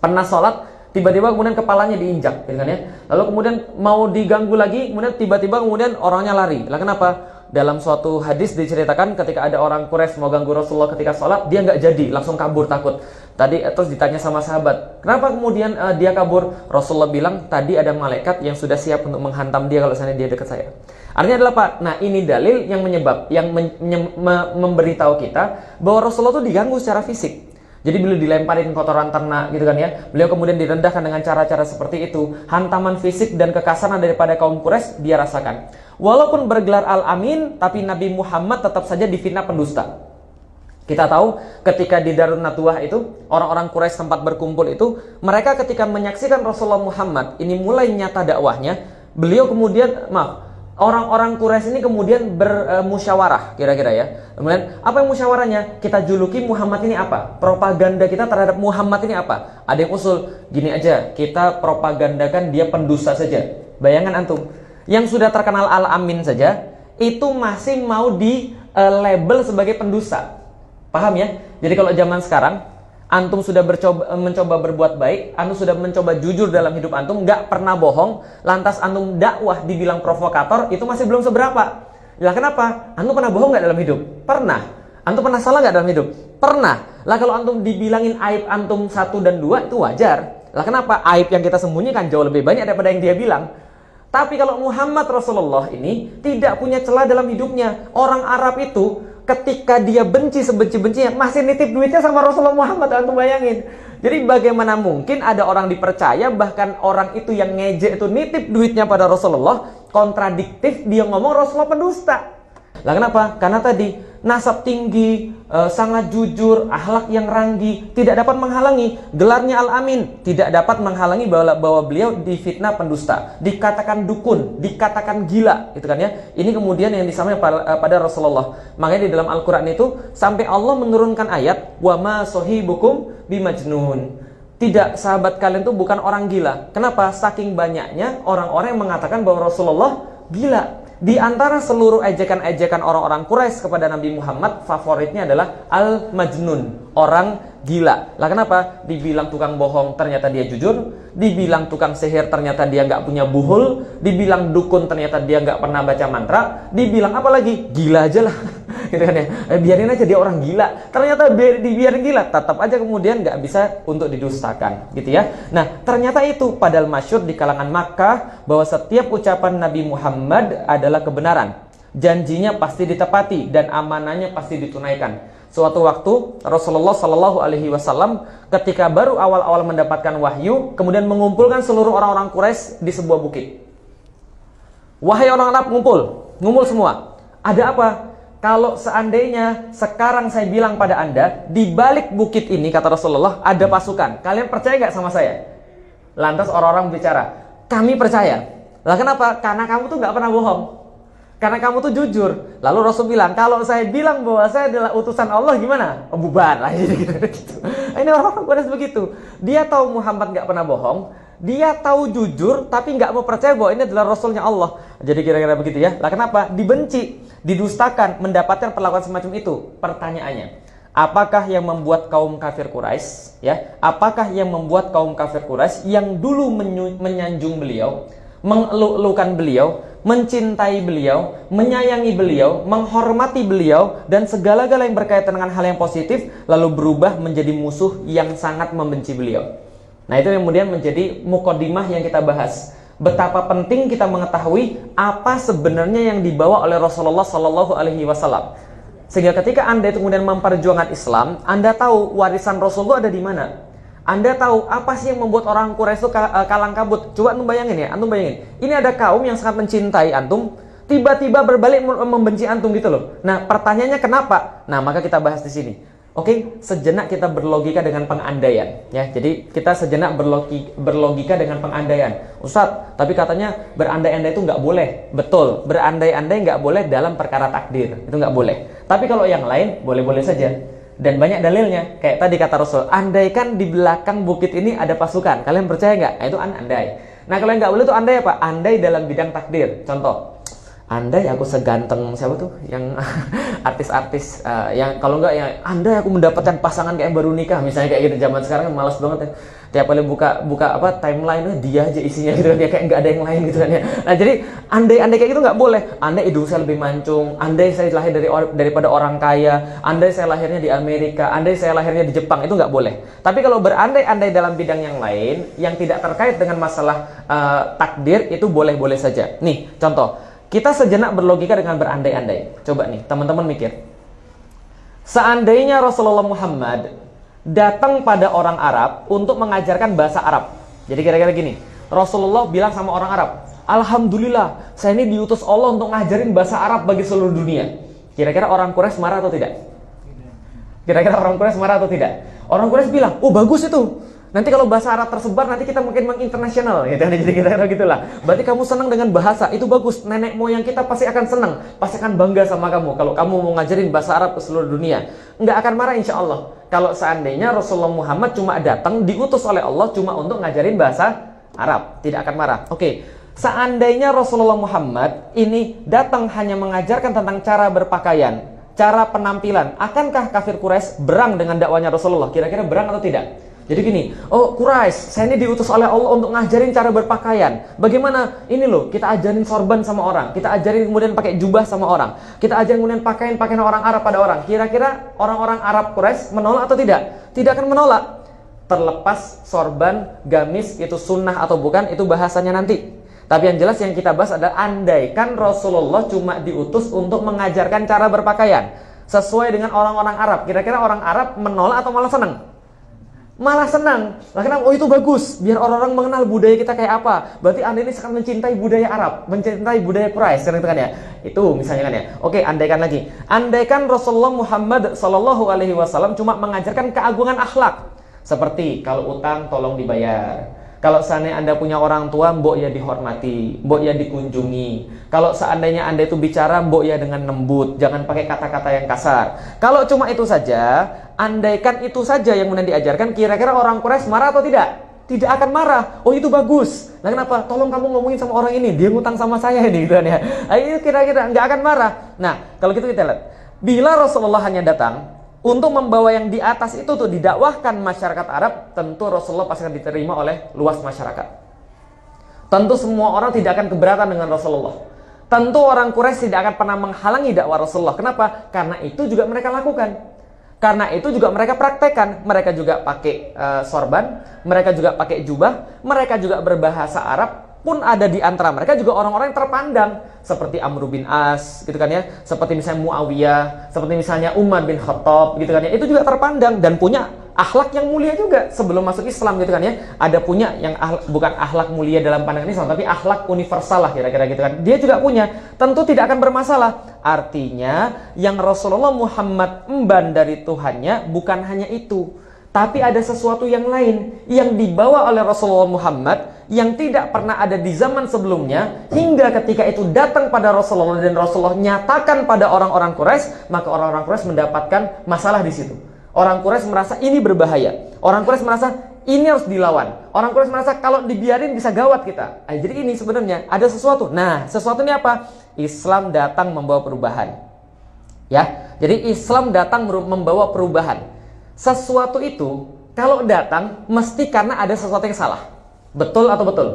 Pernah sholat, tiba-tiba kemudian kepalanya diinjak, gitu kan ya. Lalu kemudian mau diganggu lagi, kemudian tiba-tiba kemudian orangnya lari. Lah kenapa? Dalam suatu hadis diceritakan ketika ada orang Quraisy mau ganggu Rasulullah ketika sholat, dia nggak jadi, langsung kabur takut. Tadi terus ditanya sama sahabat, kenapa kemudian dia kabur? Rasulullah bilang, tadi ada malaikat yang sudah siap untuk menghantam dia kalau seandainya dia dekat saya. Artinya adalah apa? Nah ini dalil yang memberitahu kita bahwa Rasulullah itu diganggu secara fisik. Jadi beliau dilemparin kotoran ternak gitu kan ya. Beliau kemudian direndahkan dengan cara-cara seperti itu. Hantaman fisik dan kekasaran daripada kaum Quraisy dia rasakan. Walaupun bergelar Al-Amin, tapi Nabi Muhammad tetap saja difitnah pendusta. Kita tahu ketika di Darun Nadwah itu, orang-orang Quraisy tempat berkumpul itu, mereka ketika menyaksikan Rasulullah Muhammad ini mulai nyata dakwahnya, beliau kemudian, orang-orang Quraisy ini kemudian bermusyawarah kira-kira ya. Kemudian apa yang musyawarahnya? Kita juluki Muhammad ini apa? Propaganda kita terhadap Muhammad ini apa? Ada yang usul, gini aja, kita propagandakan dia pendusta saja. Bayangkan antum, yang sudah terkenal Al-Amin saja, itu masih mau di label sebagai pendusta. Paham ya? Jadi kalau zaman sekarang antum sudah mencoba berbuat baik, antum sudah mencoba jujur dalam hidup antum, nggak pernah bohong, lantas antum dakwah dibilang provokator, itu masih belum seberapa. Lah kenapa? Antum pernah bohong nggak dalam hidup? Pernah. Antum pernah salah nggak dalam hidup? Pernah. Lah kalau antum dibilangin aib antum 1 dan 2 itu wajar. Lah kenapa? Aib yang kita sembunyikan jauh lebih banyak daripada yang dia bilang. Tapi kalau Muhammad Rasulullah ini tidak punya celah dalam hidupnya. Orang Arab itu ketika dia benci sebenci-bencinya masih nitip duitnya sama Rasulullah Muhammad, antum bayangin. Jadi bagaimana mungkin ada orang dipercaya, bahkan orang itu yang ngejek itu nitip duitnya pada Rasulullah, kontradiktif dia ngomong Rasulullah pendusta. Lah kenapa? Karena tadi nasab tinggi, sangat jujur, akhlak yang ranggi, tidak dapat menghalangi. Gelarnya Al-Amin tidak dapat menghalangi bahwa beliau difitnah pendusta, dikatakan dukun, dikatakan gila, gitu kan ya. Ini kemudian yang disampaikan pada Rasulullah. Makanya di dalam Al-Qur'an itu sampai Allah menurunkan ayat wa ma sahibukum bimajnun. Tidak, sahabat kalian itu bukan orang gila. Kenapa? Saking banyaknya orang-orang yang mengatakan bahwa Rasulullah gila. Di antara seluruh ejekan-ejekan orang-orang Quraisy kepada Nabi Muhammad, favoritnya adalah Al-Majnun, orang gila. Lah kenapa? Dibilang tukang bohong, ternyata dia jujur. Dibilang tukang sihir, ternyata dia nggak punya buhul. Dibilang dukun, ternyata dia nggak pernah baca mantra. Dibilang apa lagi? Gila aja lah. Gitu kan ya. Biarin aja dia orang gila. Ternyata dibiarin gila, tetap aja kemudian nggak bisa untuk didustakan, gitu ya. Nah, ternyata itu padahal masyhur di kalangan Makkah bahwa setiap ucapan Nabi Muhammad adalah kebenaran. Janjinya pasti ditepati dan amanahnya pasti ditunaikan. Suatu waktu Rasulullah Shallallahu Alaihi Wasallam ketika baru awal-awal mendapatkan wahyu, kemudian mengumpulkan seluruh orang-orang Quraisy di sebuah bukit. Wahai orang Arab, ngumpul semua. Ada apa? Kalau seandainya sekarang saya bilang pada Anda, di balik bukit ini, kata Rasulullah, ada pasukan. Kalian percaya nggak sama saya? Lantas orang-orang bicara, kami percaya. Lah kenapa? Karena kamu tuh nggak pernah bohong. Karena kamu tuh jujur. Lalu Rasul bilang, kalau saya bilang bahwa saya adalah utusan Allah, gimana? Oh, bubar lah. Gitu. Ini orang-orang Quraisy begitu. Dia tahu Muhammad nggak pernah bohong. Dia tahu jujur, tapi nggak mau percaya bahwa ini adalah Rasulnya Allah. Jadi kira-kira begitu ya. Lah kenapa? Dibenci, didustakan, mendapatkan perlakuan semacam itu. Pertanyaannya, apakah yang membuat kaum kafir Quraisy, ya? Apakah yang membuat kaum kafir Quraisy yang dulu menyanjung beliau, mengeluk-elukan beliau, mencintai beliau, menyayangi beliau, menghormati beliau, dan segala-gala yang berkaitan dengan hal yang positif, lalu berubah menjadi musuh yang sangat membenci beliau? Nah, itu yang kemudian menjadi muqaddimah yang kita bahas. Betapa penting kita mengetahui apa sebenarnya yang dibawa oleh Rasulullah Sallallahu Alaihi Wasallam. Sehingga ketika Anda itu kemudian memperjuangkan Islam, Anda tahu warisan Rasulullah ada di mana. Anda tahu apa sih yang membuat orang Quraisy itu kalang kabut. Coba antum bayangin ya, antum bayangin. Ini ada kaum yang sangat mencintai antum, tiba-tiba berbalik membenci antum gitu loh. Nah, pertanyaannya kenapa? Nah, maka kita bahas di sini. Oke, sejenak kita berlogika dengan pengandaian, ya. Jadi kita sejenak berlogika dengan pengandaian. Ustadz, tapi katanya berandai-andai itu nggak boleh. Betul, berandai-andai nggak boleh dalam perkara takdir, itu nggak boleh. Tapi kalau yang lain boleh-boleh saja. Dan banyak dalilnya. Kayak tadi kata Rasul, andaikan di belakang bukit ini ada pasukan, kalian percaya nggak? Nah, itu andai. Nah, kalau yang nggak boleh itu andai apa? Andai dalam bidang takdir. Contoh, andai aku seganteng siapa tuh yang artis-artis yang kalau enggak ya andai aku mendapatkan pasangan kayak yang baru nikah misalnya kayak gitu. Zaman sekarang kan malas banget ya, tiap kali buka apa timeline dia aja isinya gitu kan ya, kayak nggak ada yang lain gitu kan ya. Nah, jadi andai kayak gitu nggak boleh. Andai hidung saya lebih mancung, andai saya lahir daripada orang kaya, andai saya lahirnya di Amerika, andai saya lahirnya di Jepang, itu nggak boleh. Tapi kalau berandai-andai dalam bidang yang lain yang tidak terkait dengan masalah takdir, itu boleh-boleh saja. Nih contoh, kita sejenak berlogika dengan berandai-andai. Coba nih, teman-teman mikir. Seandainya Rasulullah Muhammad datang pada orang Arab untuk mengajarkan bahasa Arab. Jadi kira-kira gini, Rasulullah bilang sama orang Arab, alhamdulillah, saya ini diutus Allah untuk ngajarin bahasa Arab bagi seluruh dunia. Kira-kira orang Quraisy marah atau tidak? Kira-kira orang Quraisy marah atau tidak? Orang Quraisy bilang, oh bagus itu. Nanti kalau bahasa Arab tersebar, nanti kita mungkin menginternasional, gitu. Jadi kira-kira gitulah. Berarti kamu senang dengan bahasa, itu bagus. Nenek moyang kita pasti akan senang, pasti akan bangga sama kamu. Kalau kamu mau ngajarin bahasa Arab ke seluruh dunia, nggak akan marah insya Allah. Kalau seandainya Rasulullah Muhammad cuma datang, diutus oleh Allah cuma untuk ngajarin bahasa Arab, tidak akan marah. Oke, seandainya Rasulullah Muhammad ini datang hanya mengajarkan tentang cara berpakaian, cara penampilan, akankah kafir Quraisy berang dengan dakwanya Rasulullah? Kira-kira berang atau tidak? Jadi gini, oh Quraisy, saya ini diutus oleh Allah untuk ngajarin cara berpakaian. Bagaimana? Ini loh, kita ajarin sorban sama orang, kita ajarin kemudian pakai jubah sama orang, kita ajarin kemudian pakaian orang Arab pada orang. Kira-kira orang-orang Arab Quraisy menolak atau tidak? Tidak akan menolak. Terlepas sorban, gamis itu sunnah atau bukan, itu bahasanya nanti. Tapi yang jelas yang kita bahas adalah andaikan Rasulullah cuma diutus untuk mengajarkan cara berpakaian sesuai dengan orang-orang Arab. Kira-kira orang Arab menolak atau malah senang? Malah senang. Nah, kenapa? Oh itu bagus, biar orang-orang mengenal budaya kita kayak apa. Berarti Anda ini sangat mencintai budaya Arab, mencintai budaya Quraisy, kan ya. Itu misalnya kan ya. Oke, andaikan lagi. Andaikan Rasulullah Muhammad SAW cuma mengajarkan keagungan akhlak. Seperti kalau utang tolong dibayar. Kalau seandainya Anda punya orang tua, mbok ya dihormati, mbok ya dikunjungi. Kalau seandainya Anda itu bicara, mbok ya dengan lembut, jangan pakai kata-kata yang kasar. Kalau cuma itu saja, andaikan itu saja yang kemudian diajarkan, kira-kira orang Quraisy marah atau tidak? Tidak akan marah. Oh itu bagus. Nah kenapa? Tolong kamu ngomongin sama orang ini, dia ngutang sama saya ini, gitu kan ya. Itu kira-kira nggak akan marah. Nah kalau gitu kita lihat, bila Rasulullah hanya datang untuk membawa yang di atas itu tuh didakwahkan masyarakat Arab, tentu Rasulullah pasti akan diterima oleh luas masyarakat. Tentu semua orang tidak akan keberatan dengan Rasulullah. Tentu orang Quraisy tidak akan pernah menghalangi dakwah Rasulullah. Kenapa? Karena itu juga mereka lakukan. Karena itu juga mereka praktekkan. Mereka juga pakai sorban, mereka juga pakai jubah, mereka juga berbahasa Arab. Pun ada di antara mereka juga orang-orang yang terpandang seperti Amr bin As gitu kan ya, seperti misalnya Muawiyah, seperti misalnya Umar bin Khattab gitu kan ya, itu juga terpandang dan punya akhlak yang mulia juga sebelum masuk Islam gitu kan ya. Ada punya yang bukan akhlak mulia dalam pandangan Islam, tapi akhlak universal lah kira-kira gitu kan. Dia juga punya, tentu tidak akan bermasalah. Artinya yang Rasulullah Muhammad emban dari Tuhannya bukan hanya itu, tapi ada sesuatu yang lain yang dibawa oleh Rasulullah Muhammad yang tidak pernah ada di zaman sebelumnya, hingga ketika itu datang pada Rasulullah dan Rasulullah nyatakan pada orang-orang Quraisy, maka orang-orang Quraisy mendapatkan masalah di situ. Orang Quraisy merasa ini berbahaya. Orang Quraisy merasa ini harus dilawan. Orang Quraisy merasa kalau dibiarin bisa gawat kita. Jadi ini sebenarnya ada sesuatu. Nah, sesuatu ini apa? Islam datang membawa perubahan. Ya, jadi Islam datang membawa perubahan. Sesuatu itu kalau datang mesti karena ada sesuatu yang salah. Betul atau betul?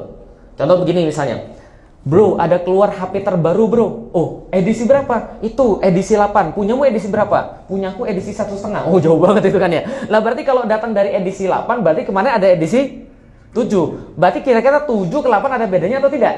Contoh begini misalnya, bro ada keluar HP terbaru bro. Oh edisi berapa? Itu edisi 8. Punyamu edisi berapa? Punyaku edisi 1,5. Oh jauh banget itu kan ya. Lah berarti kalau datang dari edisi 8 berarti kemarin ada edisi 7. Berarti kira-kira 7 ke 8 ada bedanya atau tidak?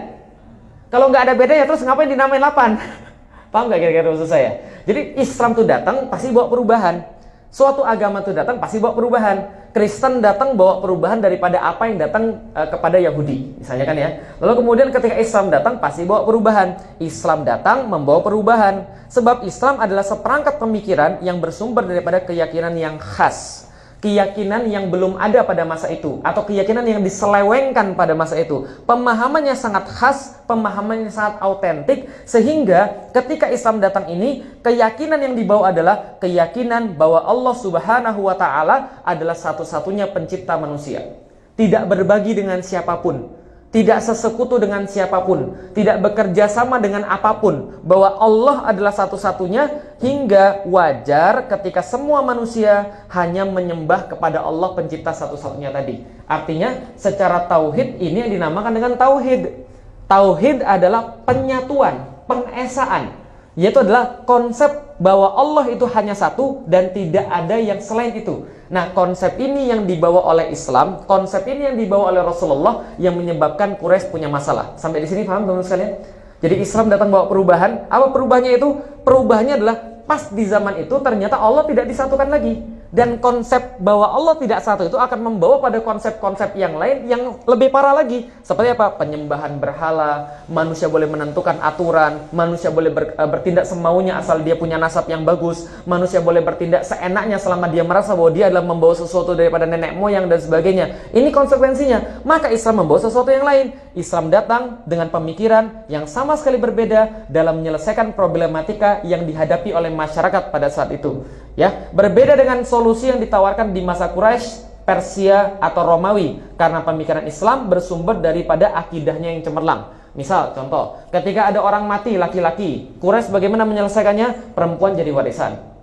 Kalau nggak ada bedanya terus ngapain dinamain 8? Paham nggak kira-kira maksud saya? Jadi Islam tuh datang pasti bawa perubahan. Suatu agama itu datang pasti bawa perubahan. Kristen datang bawa perubahan daripada apa yang datang kepada Yahudi, misalnya kan ya. Lalu kemudian ketika Islam datang pasti bawa perubahan. Islam datang membawa perubahan. Sebab Islam adalah seperangkat pemikiran yang bersumber daripada keyakinan yang khas, keyakinan yang belum ada pada masa itu, atau keyakinan yang diselewengkan pada masa itu. Pemahamannya sangat khas, pemahamannya sangat autentik, sehingga ketika Islam datang ini, keyakinan yang dibawa adalah keyakinan bahwa Allah Subhanahu wa Ta'ala adalah satu-satunya pencipta manusia, tidak berbagi dengan siapapun, tidak sesekutu dengan siapapun, tidak bekerja sama dengan apapun, bahwa Allah adalah satu-satunya, hingga wajar ketika semua manusia hanya menyembah kepada Allah pencipta satu-satunya tadi. Artinya secara tauhid ini yang dinamakan dengan tauhid. Tauhid adalah penyatuan, pengesaan, yaitu adalah konsep bahwa Allah itu hanya satu dan tidak ada yang selain itu. Nah, konsep ini yang dibawa oleh Islam, konsep ini yang dibawa oleh Rasulullah yang menyebabkan Quraisy punya masalah. Sampai di sini paham teman-teman sekalian? Jadi Islam datang bawa perubahan. Apa perubahannya itu? Perubahannya adalah pas di zaman itu ternyata Allah tidak disatukan lagi. Dan konsep bahwa Allah tidak satu itu akan membawa pada konsep-konsep yang lain yang lebih parah lagi. Seperti apa? Penyembahan berhala, manusia boleh menentukan aturan, manusia boleh bertindak semaunya asal dia punya nasab yang bagus, manusia boleh bertindak seenaknya selama dia merasa bahwa dia adalah membawa sesuatu daripada nenek moyang dan sebagainya. Ini konsekuensinya. Maka Islam membawa sesuatu yang lain. Islam datang dengan pemikiran yang sama sekali berbeda dalam menyelesaikan problematika yang dihadapi oleh masyarakat pada saat itu. Ya, berbeda dengan solusi yang ditawarkan di masa Quraisy, Persia atau Romawi, karena pemikiran Islam bersumber daripada akidahnya yang cemerlang. Misal, contoh, ketika ada orang mati laki-laki, Quraisy bagaimana menyelesaikannya? Perempuan jadi warisan.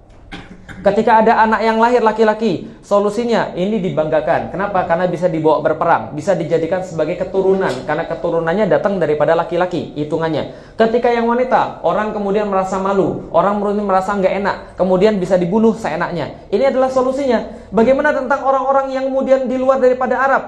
Ketika ada anak yang lahir laki-laki, solusinya ini dibanggakan. Kenapa? Karena bisa dibawa berperang, bisa dijadikan sebagai keturunan, karena keturunannya datang daripada laki-laki, hitungannya. Ketika yang wanita, orang kemudian merasa malu, orang merasa nggak enak, kemudian bisa dibunuh seenaknya. Ini adalah solusinya. Bagaimana tentang orang-orang yang kemudian di luar daripada Arab?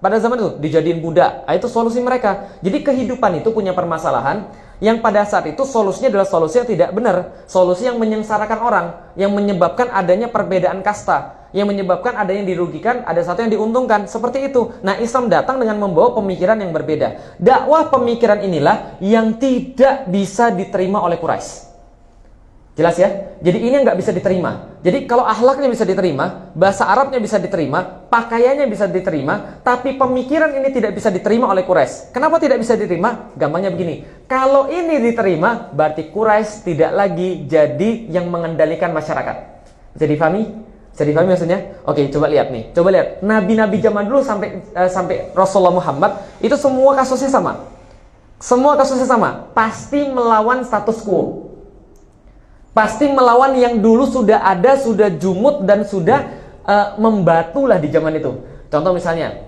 Pada zaman itu dijadiin budak. Itu solusi mereka. Jadi kehidupan itu punya permasalahan yang pada saat itu solusinya adalah solusi yang tidak benar, solusi yang menyengsarakan orang, yang menyebabkan adanya perbedaan kasta, yang menyebabkan ada yang dirugikan, ada satu yang diuntungkan, seperti itu. Nah, Islam datang dengan membawa pemikiran yang berbeda. Dakwah pemikiran inilah yang tidak bisa diterima oleh Quraisy. Jelas ya? Jadi ini nggak bisa diterima. Jadi kalau akhlaknya bisa diterima, bahasa Arabnya bisa diterima, pakaiannya bisa diterima, tapi pemikiran ini tidak bisa diterima oleh Quraisy. Kenapa tidak bisa diterima? Gampangnya begini. Kalau ini diterima, berarti Quraisy tidak lagi jadi yang mengendalikan masyarakat. Bisa difahami? Bisa difahami maksudnya? Oke, coba lihat nih. Coba lihat. Nabi-nabi zaman dulu sampai Rasulullah Muhammad itu semua kasusnya sama. Semua kasusnya sama. Pasti melawan status quo. Pasti melawan yang dulu sudah ada, sudah jumud dan sudah membatulah di zaman itu. Contoh misalnya,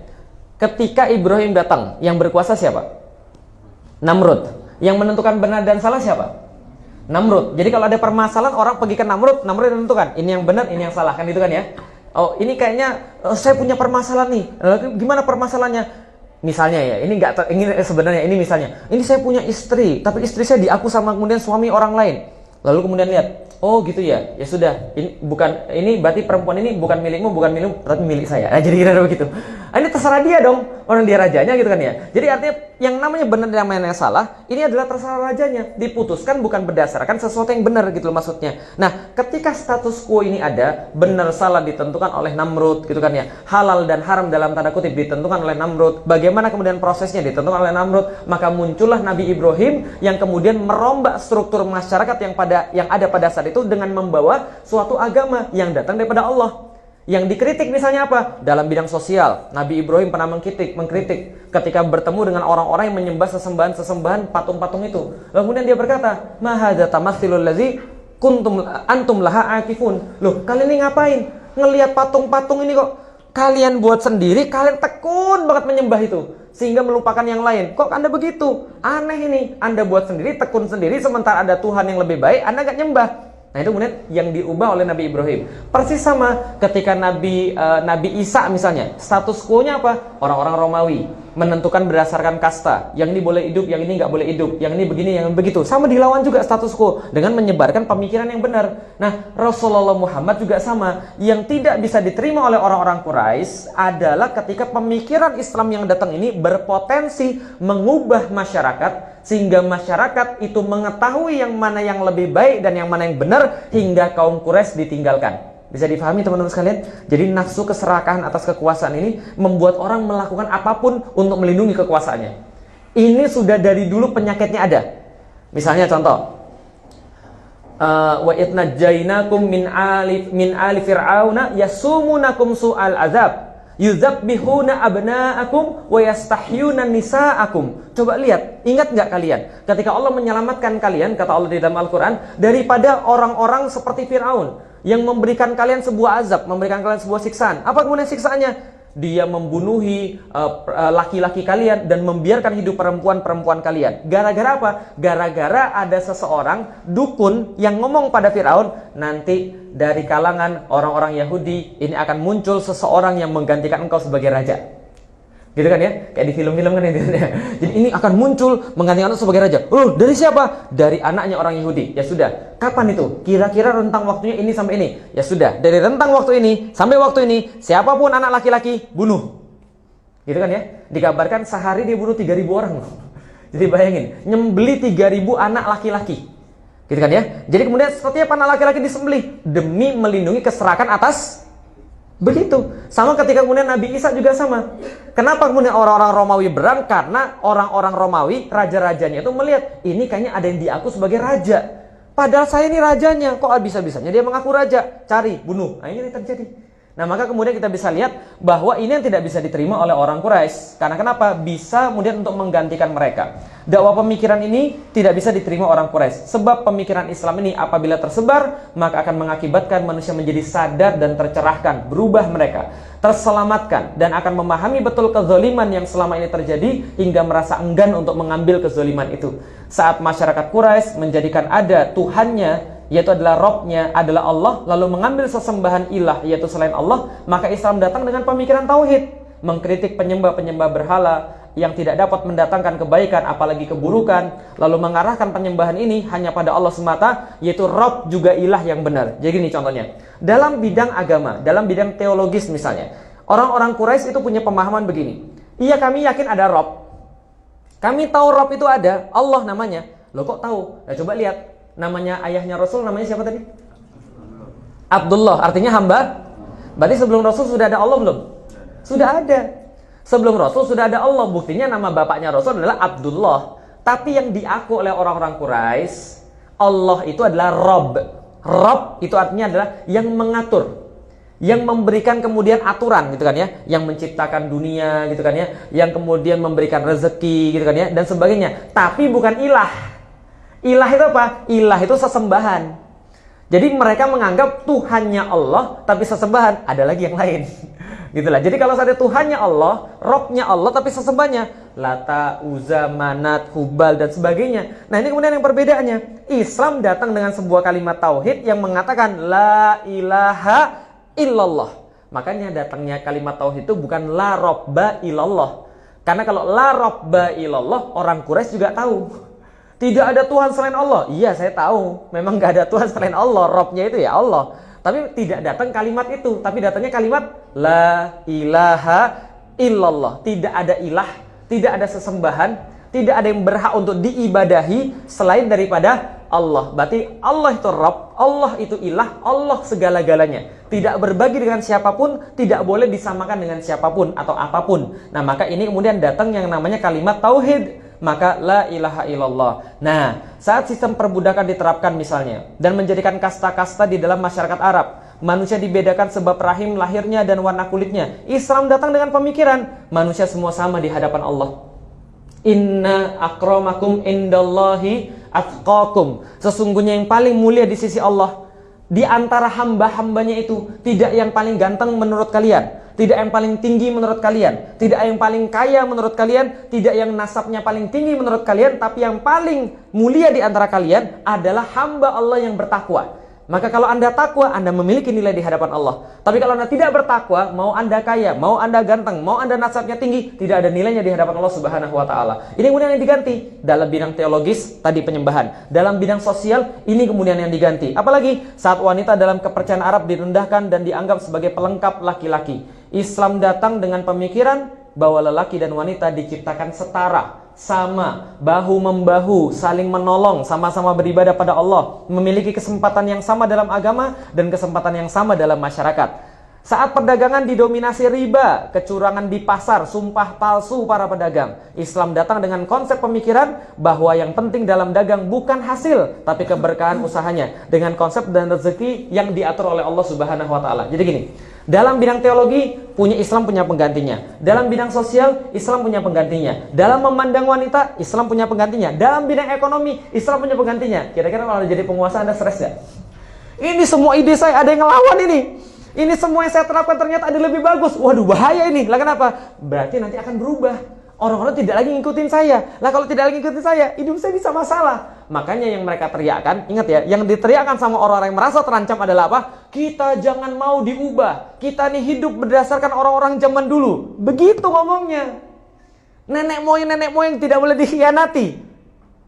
ketika Ibrahim datang, yang berkuasa siapa? Namrud. Yang menentukan benar dan salah siapa? Namrud. Jadi kalau ada permasalahan, orang pergi ke Namrud, Namrud yang menentukan ini yang benar, ini yang salah, kan itu kan ya? Oh, ini kayaknya saya punya permasalahan nih. Gimana permasalahannya? Misalnya ya, ini sebenarnya ini misalnya, ini saya punya istri, tapi istri saya diaku sama kemudian suami orang lain. Lalu kemudian lihat, oh gitu ya, ya sudah, ini berarti perempuan ini bukan milikmu, tapi milik saya. Nah, jadi kira-kira begitu. Ini terserah dia dong, orang dia rajanya gitu kan ya. Jadi artinya yang namanya benar dan yang salah, ini adalah terserah rajanya. Diputuskan bukan berdasarkan sesuatu yang benar gitu loh maksudnya. Nah, ketika status quo ini ada, benar salah ditentukan oleh Namrud gitu kan ya. Halal dan haram dalam tanda kutip ditentukan oleh Namrud. Bagaimana kemudian prosesnya ditentukan oleh Namrud, maka muncullah Nabi Ibrahim yang kemudian merombak struktur masyarakat yang ada pada saat itu dengan membawa suatu agama yang datang daripada Allah. Yang dikritik misalnya apa? Dalam bidang sosial, Nabi Ibrahim pernah mengkritik ketika bertemu dengan orang-orang yang menyembah sesembahan patung-patung itu. Lalu kemudian dia berkata, "Ma hadza tamathilul ladzi kuntum antum laha akifun." Loh, kalian ini ngapain? Ngelihat patung-patung ini kok kalian buat sendiri, kalian tekun banget menyembah itu sehingga melupakan yang lain. Kok Anda begitu? Aneh ini. Anda buat sendiri, tekun sendiri, sementara ada Tuhan yang lebih baik, Anda nggak nyembah. Nah, itu kemudian yang diubah oleh Nabi Ibrahim. Persis sama ketika Nabi Isa misalnya, status quo-nya apa? Orang-orang Romawi menentukan berdasarkan kasta. Yang ini boleh hidup, yang ini nggak boleh hidup. Yang ini begini, yang begitu. Sama dilawan juga status quo dengan menyebarkan pemikiran yang benar. Nah, Rasulullah Muhammad juga sama. Yang tidak bisa diterima oleh orang-orang Quraisy adalah ketika pemikiran Islam yang datang ini berpotensi mengubah masyarakat, sehingga masyarakat itu mengetahui yang mana yang lebih baik dan yang mana yang benar, hingga kaum Quraisy ditinggalkan. Bisa difahami teman-teman sekalian? Jadi nafsu keserakahan atas kekuasaan ini membuat orang melakukan apapun untuk melindungi kekuasaannya. Ini sudah dari dulu penyakitnya ada. Misalnya contoh, wa idnajainakum min ali fir'auna yasumunakum su'al azab yuzabbihuna abna'akum wa yastahyuna nisa'akum. Coba lihat, ingat nggak kalian ketika Allah menyelamatkan kalian, kata Allah di dalam Al-Quran, daripada orang-orang seperti Fir'aun yang memberikan kalian sebuah azab, memberikan kalian sebuah siksaan. Apa kemudian siksaannya? Dia membunuhi laki-laki kalian dan membiarkan hidup perempuan-perempuan kalian. Gara-gara apa? Gara-gara ada seseorang dukun yang ngomong pada Firaun, nanti dari kalangan orang-orang Yahudi ini akan muncul seseorang yang menggantikan engkau sebagai raja. Gitu kan ya, kayak di film-film kan gitu ya. Jadi ini akan muncul menggantikan Allah sebagai raja. Oh, dari siapa? Dari anaknya orang Yahudi. Ya sudah. Kapan itu? Kira-kira rentang waktunya ini sampai ini. Ya sudah. Dari rentang waktu ini sampai waktu ini, siapapun anak laki-laki bunuh. Gitu kan ya. Dikabarkan sehari dia bunuh 3.000 orang. Jadi bayangin, nyembeli 3.000 anak laki-laki. Gitu kan ya. Jadi kemudian setiap anak laki-laki disembelih demi melindungi keserakan atas. Begitu. Sama ketika kemudian Nabi Isa juga sama. Kenapa kemudian orang-orang Romawi berang? Karena orang-orang Romawi, raja-rajanya itu melihat, ini kayaknya ada yang diaku sebagai raja. Padahal saya ini rajanya. Kok bisa-bisanya dia mengaku raja? Cari, bunuh. Nah ini terjadi. Nah maka kemudian kita bisa lihat bahwa ini yang tidak bisa diterima oleh orang Quraisy. Karena kenapa? Bisa kemudian untuk menggantikan mereka. Dakwah pemikiran ini tidak bisa diterima orang Quraisy. Sebab pemikiran Islam ini apabila tersebar, maka akan mengakibatkan manusia menjadi sadar dan tercerahkan. Berubah mereka, terselamatkan, dan akan memahami betul kezaliman yang selama ini terjadi, hingga merasa enggan untuk mengambil kezaliman itu. Saat masyarakat Quraisy menjadikan ada Tuhannya, yaitu adalah Robnya, adalah Allah, lalu mengambil sesembahan ilah, yaitu selain Allah, maka Islam datang dengan pemikiran tauhid, mengkritik penyembah-penyembah berhala yang tidak dapat mendatangkan kebaikan apalagi keburukan, lalu mengarahkan penyembahan ini hanya pada Allah semata, yaitu Rob juga ilah yang benar. Jadi ini contohnya, dalam bidang agama, dalam bidang teologis misalnya, orang-orang Quraisy itu punya pemahaman begini, iya kami yakin ada Rob, kami tahu Rob itu ada, Allah namanya. Loh kok tahu? Nah coba lihat, namanya ayahnya Rasul namanya siapa tadi? Abdullah, artinya hamba. Berarti sebelum Rasul sudah ada Allah belum? Sudah ada. Sebelum Rasul sudah ada Allah. Buktinya nama bapaknya Rasul adalah Abdullah. Tapi yang diaku oleh orang-orang Quraisy, Allah itu adalah Rob. Rob itu artinya adalah yang mengatur, yang memberikan kemudian aturan gitu kan ya, yang menciptakan dunia gitu kan ya, yang kemudian memberikan rezeki gitu kan ya, dan sebagainya. Tapi bukan ilah. Ilah itu apa? Ilah itu sesembahan. Jadi mereka menganggap Tuhannya Allah, tapi sesembahan ada lagi yang lain. Gitulah. Jadi kalau ada Tuhannya Allah, Robnya Allah, tapi sesembahnya Lata, Uzza, Manat, Hubal, dan sebagainya. Nah ini kemudian yang perbedaannya. Islam datang dengan sebuah kalimat tauhid yang mengatakan La ilaha illallah. Makanya datangnya kalimat tauhid itu bukan La robba illallah. Karena kalau La robba illallah, orang Quraisy juga tahu tidak ada Tuhan selain Allah. Iya, saya tahu. Memang gak ada Tuhan selain Allah. Robnya itu ya Allah. Tapi tidak datang kalimat itu. Tapi datangnya kalimat La ilaha illallah. Tidak ada ilah. Tidak ada sesembahan. Tidak ada yang berhak untuk diibadahi selain daripada Allah. Berarti Allah itu Rob. Allah itu ilah. Allah segala-galanya. Tidak berbagi dengan siapapun. Tidak boleh disamakan dengan siapapun atau apapun. Nah maka ini kemudian datang yang namanya kalimat tauhid. Maka la ilaha illallah. Nah, saat sistem perbudakan diterapkan misalnya dan menjadikan kasta-kasta di dalam masyarakat Arab, manusia dibedakan sebab rahim lahirnya dan warna kulitnya. Islam datang dengan pemikiran manusia semua sama di hadapan Allah. Inna akramakum indallahi atqakum. Sesungguhnya yang paling mulia di sisi Allah di antara hamba-hambanya itu tidak yang paling ganteng menurut kalian, tidak yang paling tinggi menurut kalian, tidak yang paling kaya menurut kalian, tidak yang nasabnya paling tinggi menurut kalian, tapi yang paling mulia di antara kalian adalah hamba Allah yang bertakwa. Maka kalau Anda takwa, Anda memiliki nilai di hadapan Allah. Tapi kalau Anda tidak bertakwa, mau Anda kaya, mau Anda ganteng, mau Anda nasabnya tinggi, tidak ada nilainya di hadapan Allah Subhanahu wa taala. Ini kemudian yang diganti. Dalam bidang teologis tadi penyembahan, dalam bidang sosial ini kemudian yang diganti. Apalagi saat wanita dalam kepercayaan Arab direndahkan dan dianggap sebagai pelengkap laki-laki. Islam datang dengan pemikiran bahwa lelaki dan wanita diciptakan setara, sama, bahu-membahu, saling menolong, sama-sama beribadah pada Allah, memiliki kesempatan yang sama dalam agama dan kesempatan yang sama dalam masyarakat. Saat perdagangan didominasi riba, kecurangan di pasar, sumpah palsu para pedagang, Islam datang dengan konsep pemikiran bahwa yang penting dalam dagang bukan hasil, tapi keberkahan usahanya, dengan konsep dan rezeki yang diatur oleh Allah Subhanahu wa taala. Jadi gini, dalam bidang teologi Islam punya penggantinya. Dalam bidang sosial Islam punya penggantinya. Dalam memandang wanita Islam punya penggantinya. Dalam bidang ekonomi Islam punya penggantinya. Kira-kira kalau jadi penguasa Anda stres gak? Ini semua ide saya ada yang ngelawan ini. Ini semua yang saya terapkan ternyata ada lebih bagus. Waduh bahaya ini. Lah kenapa? Berarti nanti akan berubah. Orang-orang tidak lagi ngikutin saya. Lah kalau tidak lagi ngikutin saya, hidup saya bisa masalah. Makanya yang mereka teriakkan, ingat ya, yang diteriakkan sama orang-orang yang merasa terancam adalah apa? Kita jangan mau diubah. Kita nih hidup berdasarkan orang-orang zaman dulu. Begitu ngomongnya. nenek moyang tidak boleh dikhianati.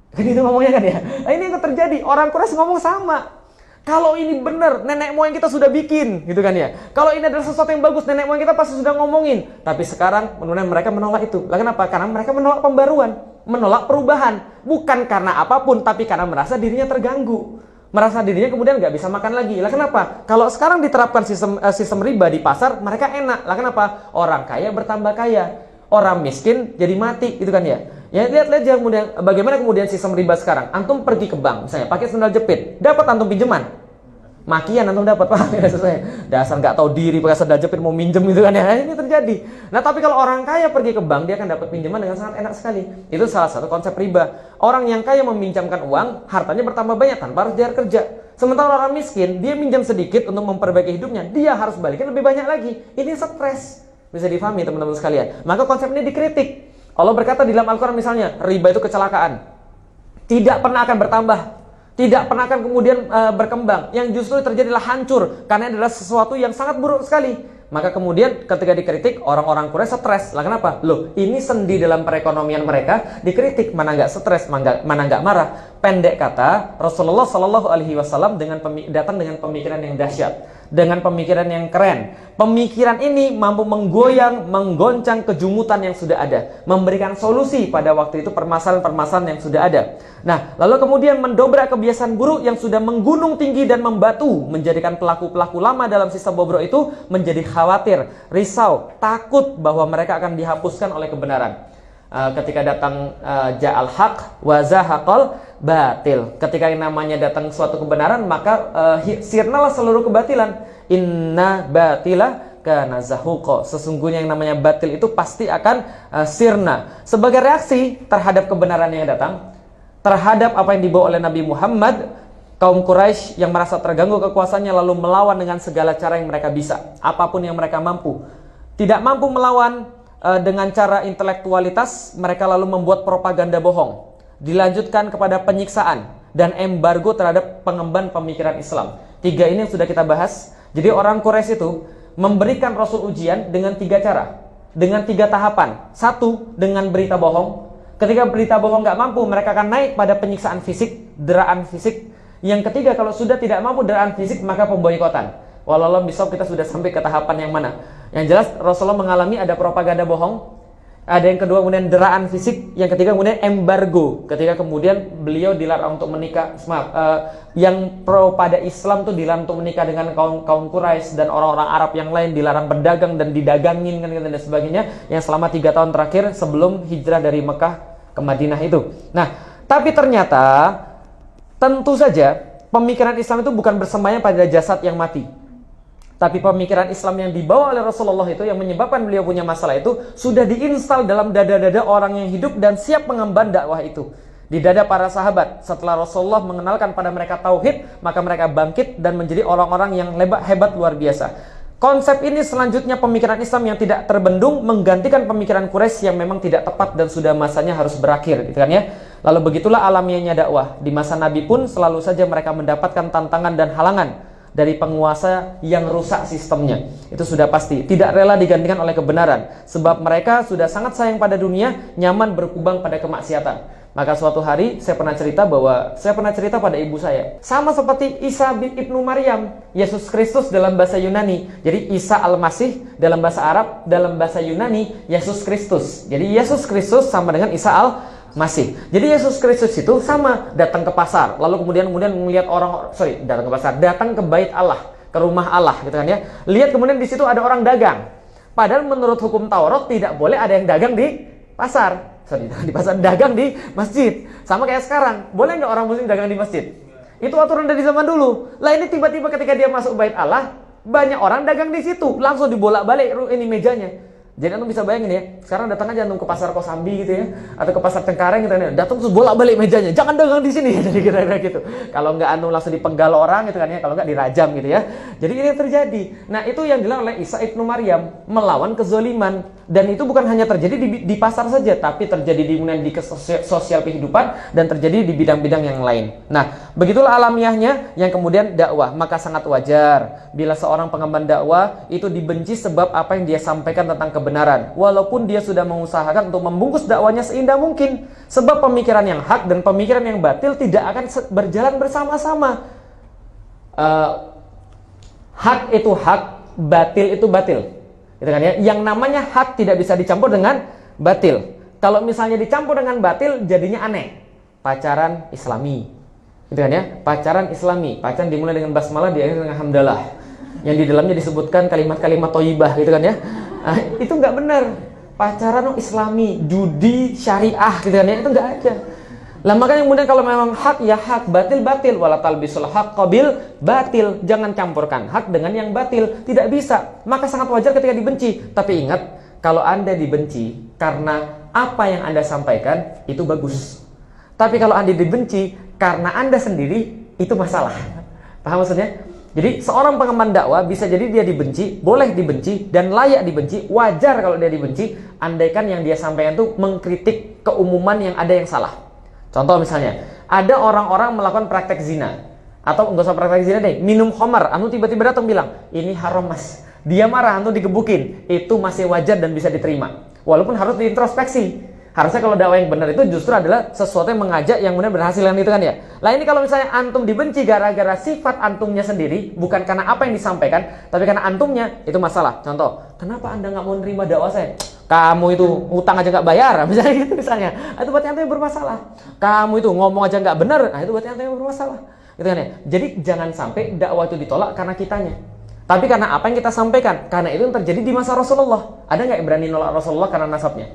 Kan itu ngomongnya kan ya. Nah, ini yang terjadi. Orang Quraisy ngomong sama. Kalau ini benar, nenek moyang kita sudah bikin, gitu kan ya. Kalau ini adalah sesuatu yang bagus, nenek moyang kita pasti sudah ngomongin. Tapi sekarang mereka menolak itu. Lah kenapa? Karena mereka menolak pembaruan, menolak perubahan. Bukan karena apapun, tapi karena merasa dirinya terganggu. Merasa dirinya kemudian nggak bisa makan lagi. Lah kenapa? Kalau sekarang diterapkan sistem riba di pasar, mereka enak. Lah kenapa? Orang kaya bertambah kaya, orang miskin jadi mati, gitu kan ya. Ya lihat aja kemudian bagaimana kemudian sistem riba sekarang. Antum pergi ke bank, misalnya pakai sendal jepit, dapat antum pinjaman, makian antum dapat, paham ya saya. Dasar nggak tahu diri pakai sendal jepit mau minjem gitu kan ya. Ini terjadi. Nah tapi kalau orang kaya pergi ke bank, dia akan dapat pinjaman dengan sangat enak sekali. Itu salah satu konsep riba. Orang yang kaya meminjamkan uang, hartanya bertambah banyak tanpa harus dia kerja. Sementara orang miskin, dia minjam sedikit untuk memperbaiki hidupnya, dia harus balikin lebih banyak lagi. Ini stres. Bisa difahami teman-teman sekalian. Maka konsep ini dikritik. Allah berkata di dalam Al-Quran misalnya, riba itu kecelakaan. Tidak pernah akan bertambah. Tidak pernah akan kemudian berkembang. Yang justru terjadilah hancur. Karena adalah sesuatu yang sangat buruk sekali. Maka kemudian ketika dikritik, orang-orang Quraisy stres. Lah kenapa? Loh, ini sendi dalam perekonomian mereka. Dikritik, mana nggak stres, mana nggak marah. Pendek kata, Rasulullah SAW datang dengan pemikiran yang dahsyat. Dengan pemikiran yang keren. Pemikiran ini mampu menggoyang, menggoncang kejumutan yang sudah ada. Memberikan solusi pada waktu itu permasalahan-permasalahan yang sudah ada. Nah, lalu kemudian mendobrak kebiasaan buruk yang sudah menggunung tinggi dan membatu. Menjadikan pelaku-pelaku lama dalam sistem bobrok itu menjadi khawatir, risau, takut bahwa mereka akan dihapuskan oleh kebenaran. Ketika datang ja'al haq wa zahaqal batil. Ketika yang namanya datang suatu kebenaran, maka sirnalah seluruh kebatilan. Inna batila kana zahuqa. Sesungguhnya yang namanya batil itu pasti akan sirna. Sebagai reaksi terhadap kebenaran yang datang, terhadap apa yang dibawa oleh Nabi Muhammad, kaum Quraisy yang merasa terganggu kekuasaannya lalu melawan dengan segala cara yang mereka bisa. Apapun yang mereka mampu. Tidak mampu melawan dengan cara intelektualitas, mereka lalu membuat propaganda bohong. Dilanjutkan kepada penyiksaan dan embargo terhadap pengemban pemikiran Islam. 3 ini yang sudah kita bahas. Jadi orang Quraisy itu memberikan Rasul ujian dengan 3 cara, dengan 3 tahapan. 1, dengan berita bohong. Ketika berita bohong nggak mampu, mereka akan naik pada penyiksaan fisik, deraan fisik. Yang ketiga, kalau sudah tidak mampu deraan fisik, maka pemboikotan. Walau besok kita sudah sampai ke tahapan yang mana. Yang jelas Rasulullah mengalami ada propaganda bohong, ada yang kedua kemudian deraan fisik, yang ketiga kemudian embargo. Ketika kemudian beliau dilarang untuk menikah, yang pro pada Islam tuh dilarang untuk menikah dengan kaum Quraisy dan orang-orang Arab yang lain, dilarang berdagang dan didagangin kan, dan sebagainya, yang selama 3 tahun terakhir sebelum hijrah dari Mekah ke Madinah itu. Nah, tapi ternyata tentu saja pemikiran Islam itu bukan bersemayam pada jasad yang mati. Tapi pemikiran Islam yang dibawa oleh Rasulullah itu, yang menyebabkan beliau punya masalah itu, sudah diinstal dalam dada-dada orang yang hidup dan siap mengemban dakwah itu. Di dada para sahabat, setelah Rasulullah mengenalkan pada mereka tauhid, maka mereka bangkit dan menjadi orang-orang yang hebat luar biasa. Konsep ini selanjutnya pemikiran Islam yang tidak terbendung menggantikan pemikiran Quraisy yang memang tidak tepat dan sudah masanya harus berakhir, gitu kan ya. Lalu begitulah alamiahnya dakwah. Di masa Nabi pun selalu saja mereka mendapatkan tantangan dan halangan dari penguasa yang rusak sistemnya. Itu sudah pasti. Tidak rela digantikan oleh kebenaran. Sebab mereka sudah sangat sayang pada dunia, nyaman berkubang pada kemaksiatan. Maka suatu hari saya pernah cerita pada ibu saya. Sama seperti Isa bin Ibnu Maryam, Yesus Kristus dalam bahasa Yunani. Jadi Isa Al-Masih dalam bahasa Arab, dalam bahasa Yunani Yesus Kristus. Jadi Yesus Kristus sama dengan Isa Al-Masih. Jadi Yesus Kristus itu sama, datang ke pasar, lalu kemudian melihat datang ke bait Allah, ke rumah Allah, gitu kan ya. Lihat kemudian di situ ada orang dagang. Padahal menurut hukum Taurat tidak boleh ada yang dagang di pasar. Di pasar, dagang di masjid. Sama kayak sekarang, boleh nggak orang muslim dagang di masjid? Itu aturan dari zaman dulu. Lah ini tiba-tiba ketika dia masuk bait Allah, banyak orang dagang di situ, langsung dibolak-balik ini mejanya. Jadi antum bisa bayangin ya, sekarang datang aja antum ke pasar Kosambi gitu ya, atau ke pasar Cengkareng gitu ya, datang terus bolak-balik mejanya, jangan dagang di sini ya, jadi kira-kira gitu. Kalau nggak antum langsung dipenggal orang gitu kan ya, kalau nggak dirajam gitu ya. Jadi ini yang terjadi. Nah itu yang dilakukan oleh Isa ibnu Maryam, melawan kezaliman, Dan itu bukan hanya terjadi di pasar saja, tapi terjadi di sosial kehidupan dan terjadi di bidang-bidang yang lain. Nah, begitulah alamiahnya yang kemudian dakwah. Maka sangat wajar bila seorang pengemban dakwah itu dibenci sebab apa yang dia sampaikan tentang kebenaran. Walaupun dia sudah mengusahakan untuk membungkus dakwanya seindah mungkin. Sebab pemikiran yang hak dan pemikiran yang batil tidak akan berjalan bersama-sama. Hak itu hak, batil itu batil. Gitu kan ya? Yang namanya hak tidak bisa dicampur dengan batil. Kalau misalnya dicampur dengan batil, jadinya aneh. Pacaran Islami, gitu kan ya? Pacaran Islami, pacaran dimulai dengan basmalah, diakhiri dengan hamdalah. Yang di dalamnya disebutkan kalimat-kalimat thayyibah, gitu kan ya? Nah, itu nggak benar. Pacaran Islami, judi syariah, gitu kan ya? Itu nggak ada. Lah makanya kemudian kalau memang hak ya hak, batil batil, wala talbisul haqqa bil batil. Jangan campurkan hak dengan yang batil, tidak bisa. Maka sangat wajar ketika dibenci. Tapi ingat, kalau Anda dibenci karena apa yang Anda sampaikan itu bagus. Tapi kalau Anda dibenci karena Anda sendiri, itu masalah. Paham maksudnya? Jadi seorang pengemban dakwah bisa jadi dia dibenci, boleh dibenci dan layak dibenci, wajar kalau dia dibenci, andaikan yang dia sampaikan itu mengkritik keumuman yang ada yang salah. Contoh misalnya, ada orang-orang melakukan praktek zina, atau enggak usah praktek zina deh, minum khamar, anu tiba-tiba datang bilang, ini haram mas. Dia marah, anu digebukin, itu masih wajar dan bisa diterima. Walaupun harus diintrospeksi. Harusnya kalau dakwah yang benar itu justru adalah sesuatu yang mengajak yang benar berhasil yang itu kan ya. Lah ini kalau misalnya antum dibenci gara-gara sifat antumnya sendiri, bukan karena apa yang disampaikan, tapi karena antumnya, itu masalah. Contoh, kenapa anda nggak mau nerima dakwah saya? Kamu itu utang aja nggak bayar, misalnya gitu misalnya. Itu berarti antum yang bermasalah. Kamu itu ngomong aja nggak benar, nah itu berarti antum yang bermasalah. Gitu kan ya. Jadi jangan sampai dakwah itu ditolak karena kitanya. Tapi karena apa yang kita sampaikan. Karena itu yang terjadi di masa Rasulullah. Ada nggak yang berani nolak Rasulullah karena nasabnya?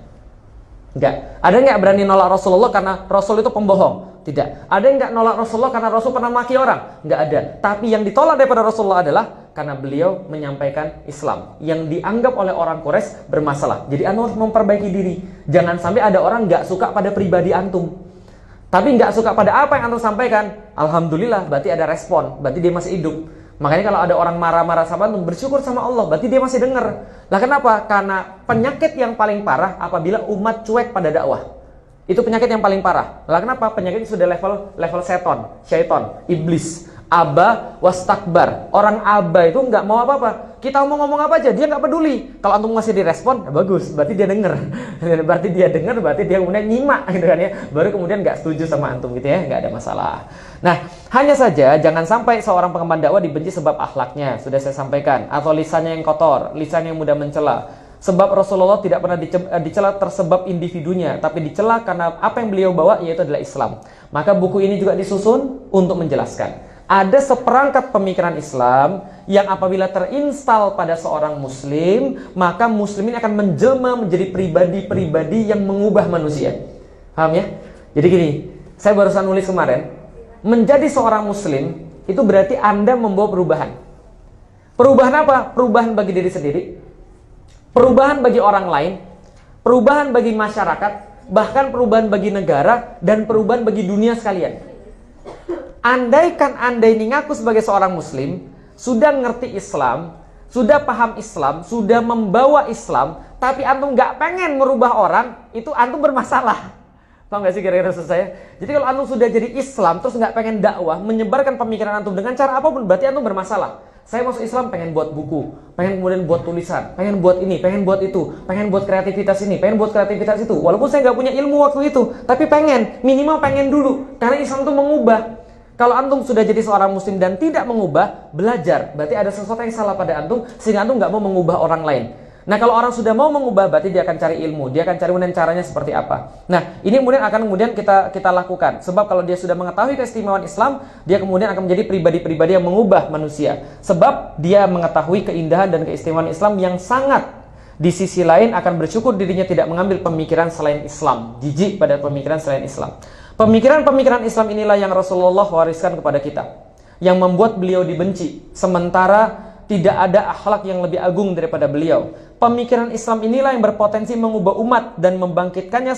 Enggak. Ada nggak berani nolak Rasulullah karena Rasul itu pembohong? Tidak. Ada yang nggak nolak Rasulullah karena Rasul pernah maki orang? Nggak ada. Tapi yang ditolak daripada Rasulullah adalah karena beliau menyampaikan Islam yang dianggap oleh orang Quraisy bermasalah. Jadi anda harus memperbaiki diri. Jangan sampai ada orang nggak suka pada pribadi antum, tapi nggak suka pada apa yang antum sampaikan. Alhamdulillah, berarti ada respon, berarti dia masih hidup. Makanya kalau ada orang marah-marah sama antum, bersyukur sama Allah, berarti dia masih dengar. Lah kenapa? Karena penyakit yang paling parah apabila umat cuek pada dakwah. Itu penyakit yang paling parah. Lah kenapa? Penyakit sudah level seton, syaiton, iblis. Aba wastakbar. Orang aba itu nggak mau apa-apa. Kita mau ngomong apa aja, dia nggak peduli. Kalau antum masih direspon, ya bagus. Berarti dia dengar. Berarti dia dengar, berarti dia kemudian nyimak gitu kan ya. Baru kemudian nggak setuju sama antum gitu ya, nggak ada masalah. Nah, hanya saja jangan sampai seorang pengemban dakwah dibenci sebab akhlaknya, sudah saya sampaikan, atau lisannya yang kotor, lisannya yang mudah mencela. Sebab Rasulullah tidak pernah dicela tersebab individunya, tapi dicela karena apa yang beliau bawa yaitu adalah Islam. Maka buku ini juga disusun untuk menjelaskan. Ada seperangkat pemikiran Islam yang apabila terinstal pada seorang muslim, maka muslimin akan menjelma menjadi pribadi-pribadi yang mengubah manusia. Paham ya? Jadi gini, saya barusan nulis kemarin, menjadi seorang muslim itu berarti Anda membawa perubahan. Perubahan apa? Perubahan bagi diri sendiri, perubahan bagi orang lain, perubahan bagi masyarakat, bahkan perubahan bagi negara, dan perubahan bagi dunia sekalian. Andaikan Anda ini ngaku sebagai seorang muslim, sudah ngerti Islam, sudah paham Islam, sudah membawa Islam, tapi antum nggak pengen merubah orang, itu antum bermasalah. Tahu nggak sih kira-kira maksud saya? Jadi kalau antum sudah jadi Islam, terus nggak pengen dakwah, menyebarkan pemikiran antum dengan cara apapun, berarti antum bermasalah. Saya masuk Islam pengen buat buku, pengen kemudian buat tulisan, pengen buat ini, pengen buat itu, pengen buat kreativitas ini, pengen buat kreativitas itu. Walaupun saya nggak punya ilmu waktu itu, tapi pengen, minimal pengen dulu. Karena Islam itu mengubah. Kalau antum sudah jadi seorang muslim dan tidak mengubah, belajar. Berarti ada sesuatu yang salah pada antum, sehingga antum nggak mau mengubah orang lain. Nah kalau orang sudah mau mengubah, berarti dia akan cari ilmu, dia akan cari kemudian caranya seperti apa. Nah ini kemudian kita lakukan. Sebab kalau dia sudah mengetahui keistimewaan Islam, dia kemudian akan menjadi pribadi-pribadi yang mengubah manusia. Sebab dia mengetahui keindahan dan keistimewaan Islam yang sangat. Di sisi lain akan bersyukur dirinya tidak mengambil pemikiran selain Islam, jijik pada pemikiran selain Islam. Pemikiran-pemikiran Islam inilah yang Rasulullah wariskan kepada kita, yang membuat beliau dibenci. Sementara tidak ada akhlak yang lebih agung daripada beliau. Pemikiran Islam inilah yang berpotensi mengubah umat dan membangkitkannya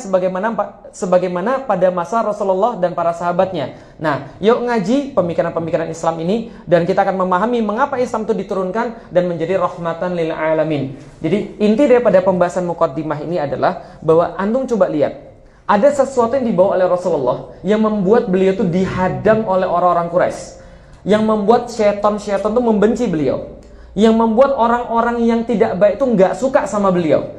sebagaimana pada masa Rasulullah dan para sahabatnya. Nah, yuk ngaji pemikiran-pemikiran Islam ini dan kita akan memahami mengapa Islam itu diturunkan dan menjadi rahmatan lil alamin. Jadi inti daripada pembahasan muqaddimah ini adalah bahwa antum coba lihat, ada sesuatu yang dibawa oleh Rasulullah yang membuat beliau itu dihadang oleh orang-orang Quraisy, yang membuat syaitan-syaitan itu membenci beliau, yang membuat orang-orang yang tidak baik itu nggak suka sama beliau.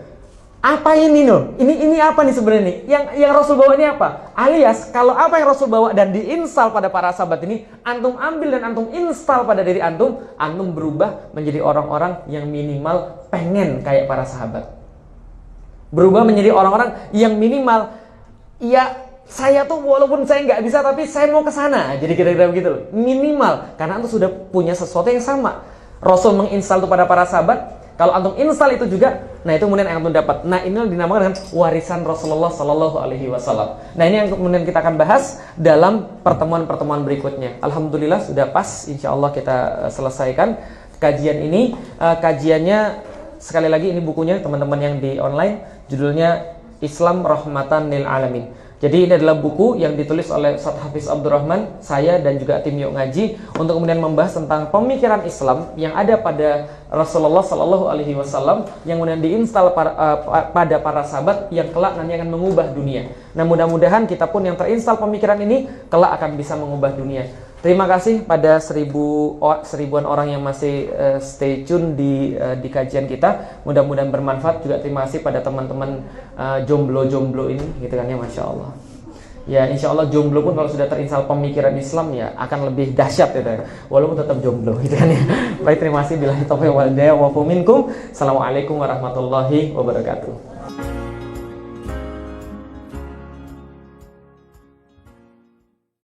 Apa ini loh? Ini apa nih sebenarnya nih? Yang Rasul bawa ini apa? Alias kalau apa yang Rasul bawa dan diinstal pada para sahabat ini, antum ambil dan antum install pada diri antum, antum berubah menjadi orang-orang yang minimal pengen kayak para sahabat. Berubah menjadi orang-orang yang minimal, ya saya tuh walaupun saya nggak bisa tapi saya mau ke sana. Jadi kira-kira begitu loh. Minimal karena antum sudah punya sesuatu yang sama. Rasul menginstal itu pada para sahabat. Kalau antum install itu juga, nah itu kemudian yang antum dapat. Nah ini dinamakan dengan warisan Rasulullah Sallallahu Alaihi Wasallam. Nah ini yang kemudian kita akan bahas dalam pertemuan-pertemuan berikutnya. Alhamdulillah sudah pas, insya Allah kita selesaikan kajian ini. Kajiannya sekali lagi ini bukunya teman-teman yang di online, judulnya Islam Rahmatan Lil Alamin. Jadi ini adalah buku yang ditulis oleh Ustaz Hafiz Abdurrahman, saya dan juga tim Yuk Ngaji untuk kemudian membahas tentang pemikiran Islam yang ada pada Rasulullah Sallallahu Alaihi Wasallam yang kemudian diinstal pada para sahabat yang kelak nanti akan mengubah dunia. Nah mudah-mudahan kita pun yang terinstal pemikiran ini kelak akan bisa mengubah dunia. Terima kasih pada seribuan orang yang masih stay tune di kajian kita. Mudah-mudahan bermanfaat. Juga terima kasih pada teman-teman jomblo-jomblo ini, gitu kan ya, Masya Allah. Ya insya Allah jomblo pun kalau sudah terinstal pemikiran Islam ya akan lebih dahsyat gitu ya. Walaupun tetap jomblo gitu kan ya. Baik, terima kasih. Billahi taufiq wal hidayah wa minkum. Assalamualaikum warahmatullahi wabarakatuh.